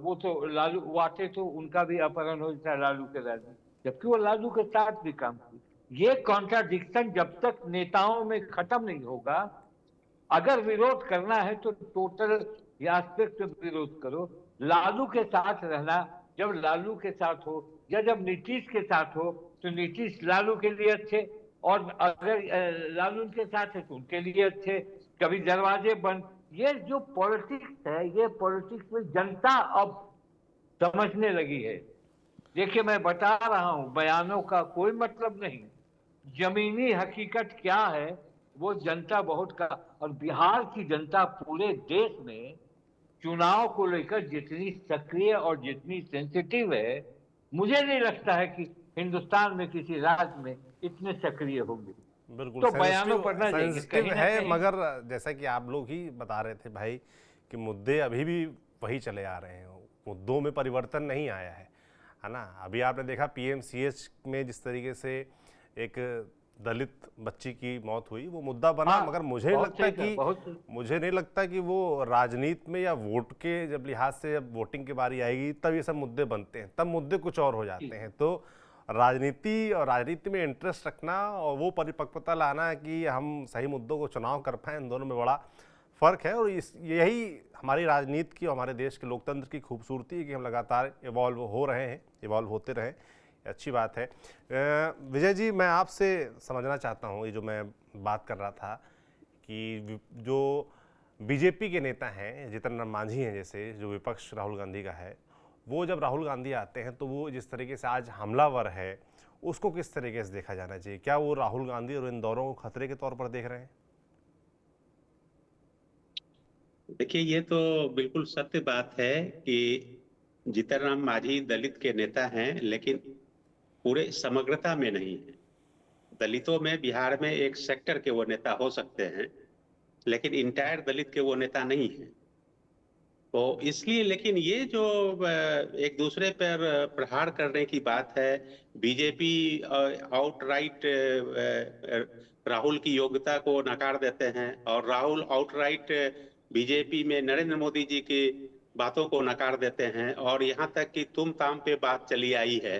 वो तो लालू वाटे तो उनका भी अपहरण हो जाता लालू के राज में, जबकि वो लालू के साथ भी काम किया। ये कॉन्ट्राडिक्शन जब तक नेताओं में खत्म नहीं होगा, अगर विरोध करना है तो टोटल एस्पेक्ट में विरोध करो। लालू के साथ रहना, जब लालू के साथ हो या जब नीतीश के साथ हो तो नीतीश लालू के लिए अच्छे, और अगर लालू उनके साथ है तो उनके लिए अच्छे। कभी दरवाजे बंद। ये जो पॉलिटिक्स है, ये पॉलिटिक्स में जनता अब समझने लगी है। देखिए मैं बता रहा हूं, बयानों का कोई मतलब नहीं, जमीनी हकीकत क्या है वो जनता बहुत का। और बिहार की जनता पूरे देश में चुनाव को लेकर जितनी सक्रिय और जितनी सेंसिटिव है, मुझे नहीं लगता है कि हिंदुस्तान में किसी राज्य में इतने सक्रिय होंगे। बिल्कुल तो बयानों पर ना जाएंगे, सेंसिटिव कहीं ना है, कहीं। मगर जैसा कि आप लोग ही बता रहे थे भाई कि मुद्दे अभी भी वही चले आ रहे हैं, मुद्दों में परिवर्तन नहीं आया है ना। अभी आपने देखा पीएमसीएच में जिस तरीके से एक दलित बच्ची की मौत हुई, वो मुद्दा बना। हाँ, मगर मुझे मुझे नहीं लगता कि वो राजनीति में या वोट के जब लिहाज से जब वोटिंग की बारी आएगी तब ये सब मुद्दे बनते हैं, तब मुद्दे कुछ और हो जाते हैं। तो राजनीति और राजनीति में इंटरेस्ट रखना और वो परिपक्वता लाना कि हम सही मुद्दों को चुनाव कर पाएं, इन दोनों में बड़ा फ़र्क है। और यही हमारी राजनीति की और हमारे देश के लोकतंत्र की खूबसूरती है कि हम लगातार इवॉल्व हो रहे हैं, इवॉल्व होते रहें, अच्छी बात है। विजय जी, मैं आपसे समझना चाहता हूँ, ये जो मैं बात कर रहा था कि जो बीजेपी के नेता हैं, जीतन राम मांझी हैं जैसे, जो विपक्ष राहुल गांधी का है, वो जब राहुल गांधी आते हैं तो वो जिस तरीके से आज हमलावर है, उसको किस तरीके से देखा जाना चाहिए? क्या वो राहुल गांधी और इन दौरों को खतरे के तौर पर देख रहे हैं? देखिए, ये तो बिल्कुल सत्य बात है कि जीतन राम मांझी दलित के नेता हैं, लेकिन पूरे समग्रता में नहीं है। दलितों में बिहार में एक सेक्टर के वो नेता हो सकते हैं, लेकिन इंटायर दलित के वो नेता नहीं है। तो इसलिए, लेकिन ये जो एक दूसरे पर प्रहार करने की बात है, बीजेपी आउटराइट राहुल की योग्यता को नकार देते हैं और राहुल आउटराइट बीजेपी में नरेंद्र मोदी जी की बातों को नकार देते हैं, और यहाँ तक कि तुम ताम पे बात चली आई है।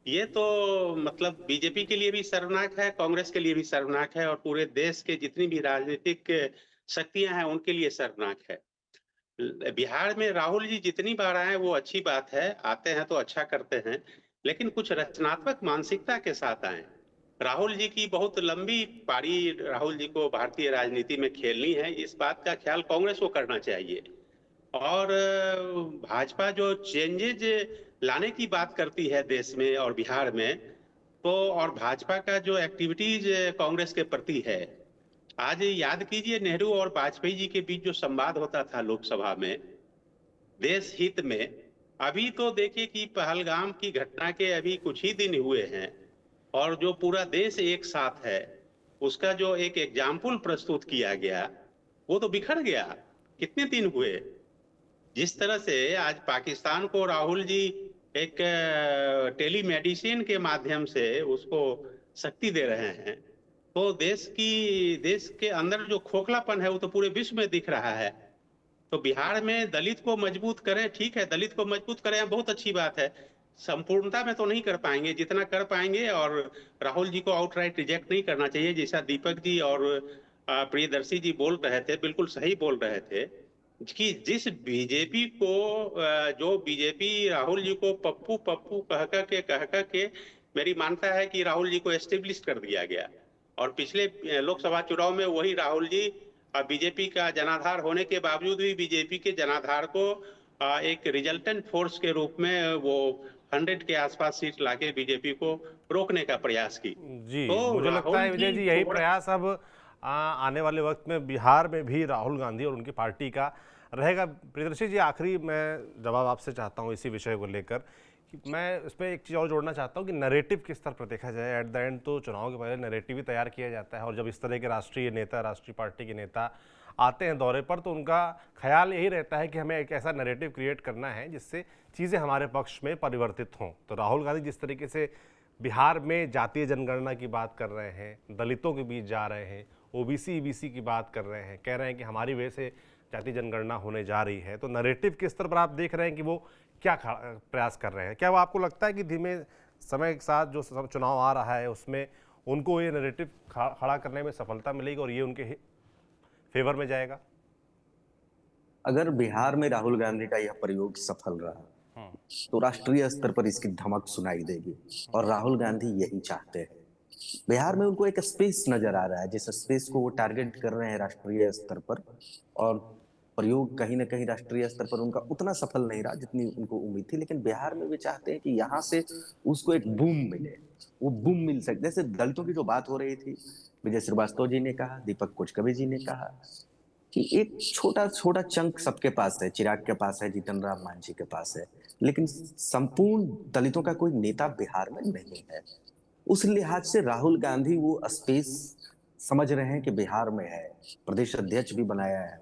ये तो मतलब बीजेपी के लिए भी शर्मनाक है, कांग्रेस के लिए भी शर्मनाक है, और पूरे देश के जितनी भी राजनीतिक शक्तियां हैं उनके लिए शर्मनाक है। बिहार में राहुल जी जितनी बार आए वो अच्छी बात है, आते हैं तो अच्छा करते हैं, लेकिन कुछ रचनात्मक मानसिकता के साथ आए। राहुल जी की बहुत लंबी पारी राहुल जी को भारतीय राजनीति में खेलनी है, इस बात का ख्याल कांग्रेस को करना चाहिए। और भाजपा जो चेंजेज लाने की बात करती है देश में और बिहार में, तो और भाजपा का जो एक्टिविटीज कांग्रेस के प्रति है, आज याद कीजिए नेहरू और वाजपेयी जी के बीच जो संवाद होता था लोकसभा में देश हित में, अभी तो देखिए कि पहलगाम की घटना के अभी कुछ ही दिन हुए हैं और जो पूरा देश एक साथ है उसका जो एक एग्जाम्पल प्रस्तुत किया गया वो तो बिखर गया। कितने दिन हुए? जिस तरह से आज पाकिस्तान को राहुल जी एक टेलीमेडिसिन के माध्यम से उसको शक्ति दे रहे हैं, तो देश के अंदर जो खोखलापन है वो तो पूरे विश्व में दिख रहा है। तो बिहार में दलित को मजबूत करें, ठीक है, दलित को मजबूत करें, बहुत अच्छी बात है। संपूर्णता में तो नहीं कर पाएंगे, जितना कर पाएंगे, और राहुल जी को आउटराइट रिजेक्ट नहीं करना चाहिए, जैसा दीपक जी और प्रियदर्शी जी बोल रहे थे, बिल्कुल सही बोल रहे थे कि जिस बीजेपी को जो बीजेपी राहुल जी को पप्पू पप्पू कह के मेरी मानता है कि राहुल जी को एस्टेब्लिश कर दिया गया, और पिछले लोकसभा चुनाव में वही राहुल जी बीजेपी का जनाधार होने के बावजूद भी बीजेपी के जनाधार को एक रिजल्टेंट फोर्स के रूप में वो 100 के आसपास सीट लाके बीजेपी को रोकने का प्रयास की। जी, तो मुझे लगता है विजय जी यही प्रयास अब आने वाले वक्त में बिहार में भी राहुल गांधी और उनकी पार्टी का रहेगा। प्रियदर्शी जी, आखिरी मैं जवाब आपसे चाहता हूँ इसी विषय को लेकर कि मैं इसमें एक चीज़ और जोड़ना चाहता हूँ कि नैरेटिव किस स्तर पर देखा जाए। एट द एंड तो चुनाव के पहले नैरेटिव ही तैयार किया जाता है, और जब इस तरह के राष्ट्रीय नेता, राष्ट्रीय पार्टी के नेता आते हैं दौरे पर, तो उनका ख्याल यही रहता है कि हमें एक ऐसा नैरेटिव क्रिएट करना है जिससे चीज़ें हमारे पक्ष में परिवर्तित हों। तो राहुल गांधी जिस तरीके से बिहार में जातीय जनगणना की बात कर रहे हैं, दलितों के बीच जा रहे हैं, ओबीसी ईबीसी की बात कर रहे हैं, कह रहे हैं कि हमारी वजह से जातीय जनगणना होने जा रही है, तो नैरेटिव के स्तर पर आप देख रहे हैं कि वो क्या प्रयास कर रहे हैं? क्या वो आपको लगता है कि धीमे समय के साथ जो चुनाव आ रहा है उसमें उनको ये नैरेटिव खड़ा करने में सफलता मिलेगी और ये उनके फेवर में जाएगा? अगर बिहार में राहुल गांधी का यह प्रयोग सफल रहा तो राष्ट्रीय स्तर पर इसकी धमक सुनाई देगी, और राहुल गांधी यही चाहते हैं। बिहार में उनको एक स्पेस नजर आ रहा है, जिस स्पेस को वो टारगेट कर रहे हैं राष्ट्रीय स्तर पर, और प्रयोग कहीं ना कहीं राष्ट्रीय स्तर पर उनका उतना सफल नहीं रहा जितनी उनको उम्मीद थी, लेकिन बिहार में भी चाहते हैं कि यहाँ से उसको एक बूम मिले। वो बूम मिल सकते, जैसे दलितों की जो बात हो रही थी, विजय श्रीवास्तव जी ने कहा, दीपक कोचकबे जी ने कहा कि एक छोटा छोटा चंक सबके पास है, चिराग के पास है, जीतन राम मांझी के पास है, लेकिन संपूर्ण दलितों का कोई नेता बिहार में नहीं है। उस लिहाज से राहुल गांधी वो स्पेस समझ रहे हैं कि बिहार में है, प्रदेश अध्यक्ष भी बनाया है।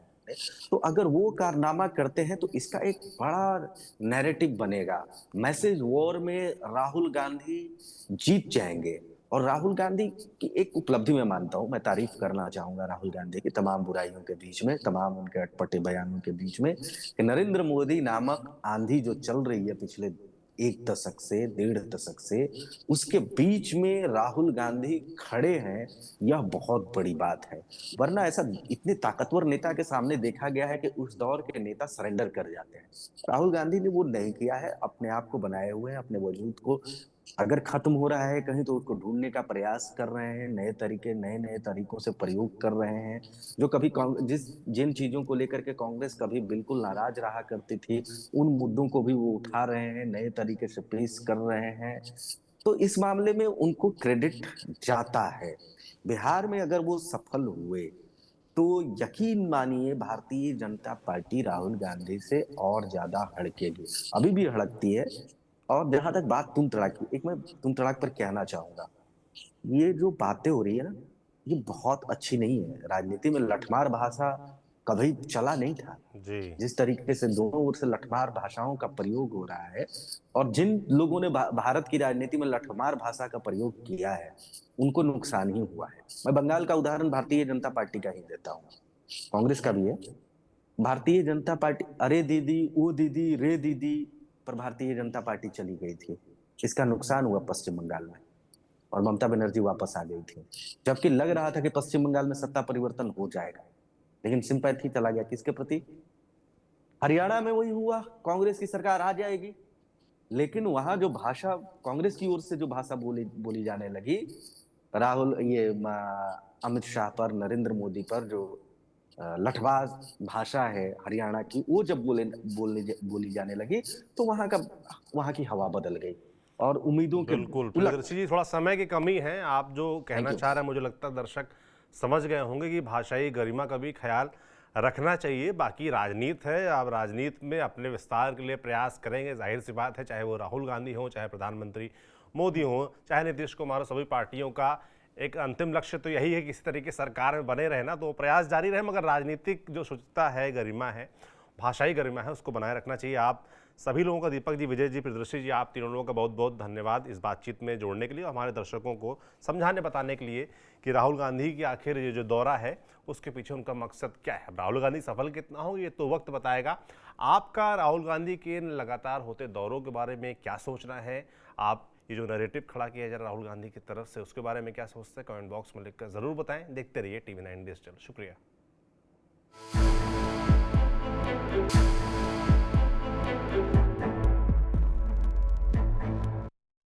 तो अगर वो कारनामा करते हैं तो इसका एक बड़ा नैरेटिव बनेगा। मैसेज वॉर में राहुल गांधी जीत जाएंगे। और राहुल गांधी की एक उपलब्धि मैं मानता हूं, मैं तारीफ करना चाहूंगा राहुल गांधी की तमाम बुराइयों के बीच में, तमाम उनके अटपटे बयानों के बीच में, कि नरेंद्र मोदी नामक आंधी जो चल रही है पिछले 1 दशक से 1.5 दशक से, उसके बीच में राहुल गांधी खड़े हैं, यह बहुत बड़ी बात है। वरना ऐसा इतने ताकतवर नेता के सामने देखा गया है कि उस दौर के नेता सरेंडर कर जाते हैं। राहुल गांधी ने वो नहीं किया है, अपने आप को बनाए हुए हैं, अपने वजूद को अगर खत्म हो रहा है कहीं तो उसको ढूंढने का प्रयास कर रहे हैं, नए नए तरीकों से प्रयोग कर रहे हैं। जो कभी जिन चीजों को लेकर के कांग्रेस कभी बिल्कुल नाराज रहा करती थी, उन मुद्दों को भी वो उठा रहे हैं, नए तरीके से पेश कर रहे हैं। तो इस मामले में उनको क्रेडिट जाता है। बिहार में अगर वो सफल हुए तो यकीन मानिए भारतीय जनता पार्टी राहुल गांधी से और ज्यादा हड़केगी, अभी भी हड़कती है। और जहां तक बात तुम तड़ाक की, एक मैं तुम तड़ाक पर कहना चाहूंगा, ये जो बातें हो रही है ना, ये बहुत अच्छी नहीं है। राजनीति में लठमार भाषा कभी चला नहीं था। जी। जिस तरीके से दोनों ओर से लठमार भाषाओं का प्रयोग हो रहा है, और जिन लोगों ने भारत की राजनीति में लठमार भाषा का प्रयोग किया है, उनको नुकसान ही हुआ है। मैं बंगाल का उदाहरण भारतीय जनता पार्टी का ही देता हूँ, कांग्रेस का भी है। भारतीय जनता पार्टी अरे दीदी, ओ दीदी, रे दीदी पर भारतीय जनता पार्टी चली गई थी। इसका नुकसान हुआ पश्चिम बंगाल में, और ममता बनर्जी वापस आ गई थी, जबकि लग रहा था कि पश्चिम बंगाल में सत्ता परिवर्तन हो जाएगा, लेकिन सिंपैथी चला गया किसके प्रति? हरियाणा में वही हुआ, कांग्रेस की सरकार आ जाएगी, लेकिन वहां जो भाषा कांग्रेस की ओर से जो भाषा बोली बोली जाने लगी, राहुल ये अमित शाह पर, नरेंद्र मोदी पर जो लठबाज भाषा है हरियाणा की, वो जब बोली जाने लगी, तो वहां की हवा बदल गई और उम्मीदों के बिल्कुल उलट। प्रियदर्शी जी, थोड़ा समय की कमी है। आप जो कहना Thank you. चाह रहे हैं, मुझे लगता है दर्शक समझ गए होंगे कि भाषाई गरिमा का भी ख्याल रखना चाहिए। बाकी राजनीति है, आप राजनीति में अपने विस्तार के लिए प्रयास करेंगे, जाहिर सी बात है, चाहे वो राहुल गांधी हो, चाहे प्रधानमंत्री मोदी हो, चाहे नीतीश कुमार हो, सभी पार्टियों का एक अंतिम लक्ष्य तो यही है कि इसी तरीके सरकार में बने रहे ना, तो प्रयास जारी रहे। मगर राजनीतिक जो शुचिता है, गरिमा है, भाषाई गरिमा है, उसको बनाए रखना चाहिए। आप सभी लोगों का, दीपक जी, विजय जी, प्रियदर्शी जी, आप तीनों लोगों का बहुत बहुत धन्यवाद इस बातचीत में जोड़ने के लिए और हमारे दर्शकों को समझाने बताने के लिए कि राहुल गांधी की आखिर ये जो दौरा है उसके पीछे उनका मकसद क्या है। राहुल गांधी सफल कितना हो ये तो वक्त बताएगा। आपका राहुल गांधी के लगातार होते दौरों के बारे में क्या सोचना है? आप ये जो नैरेटिव खड़ा किया जा रहा राहुल गांधी की तरफ से, उसके बारे में क्या सोचते हैं? कमेंट बॉक्स में लिखकर जरूर बताएं। देखते रहिए TV9 डिजिटल। शुक्रिया।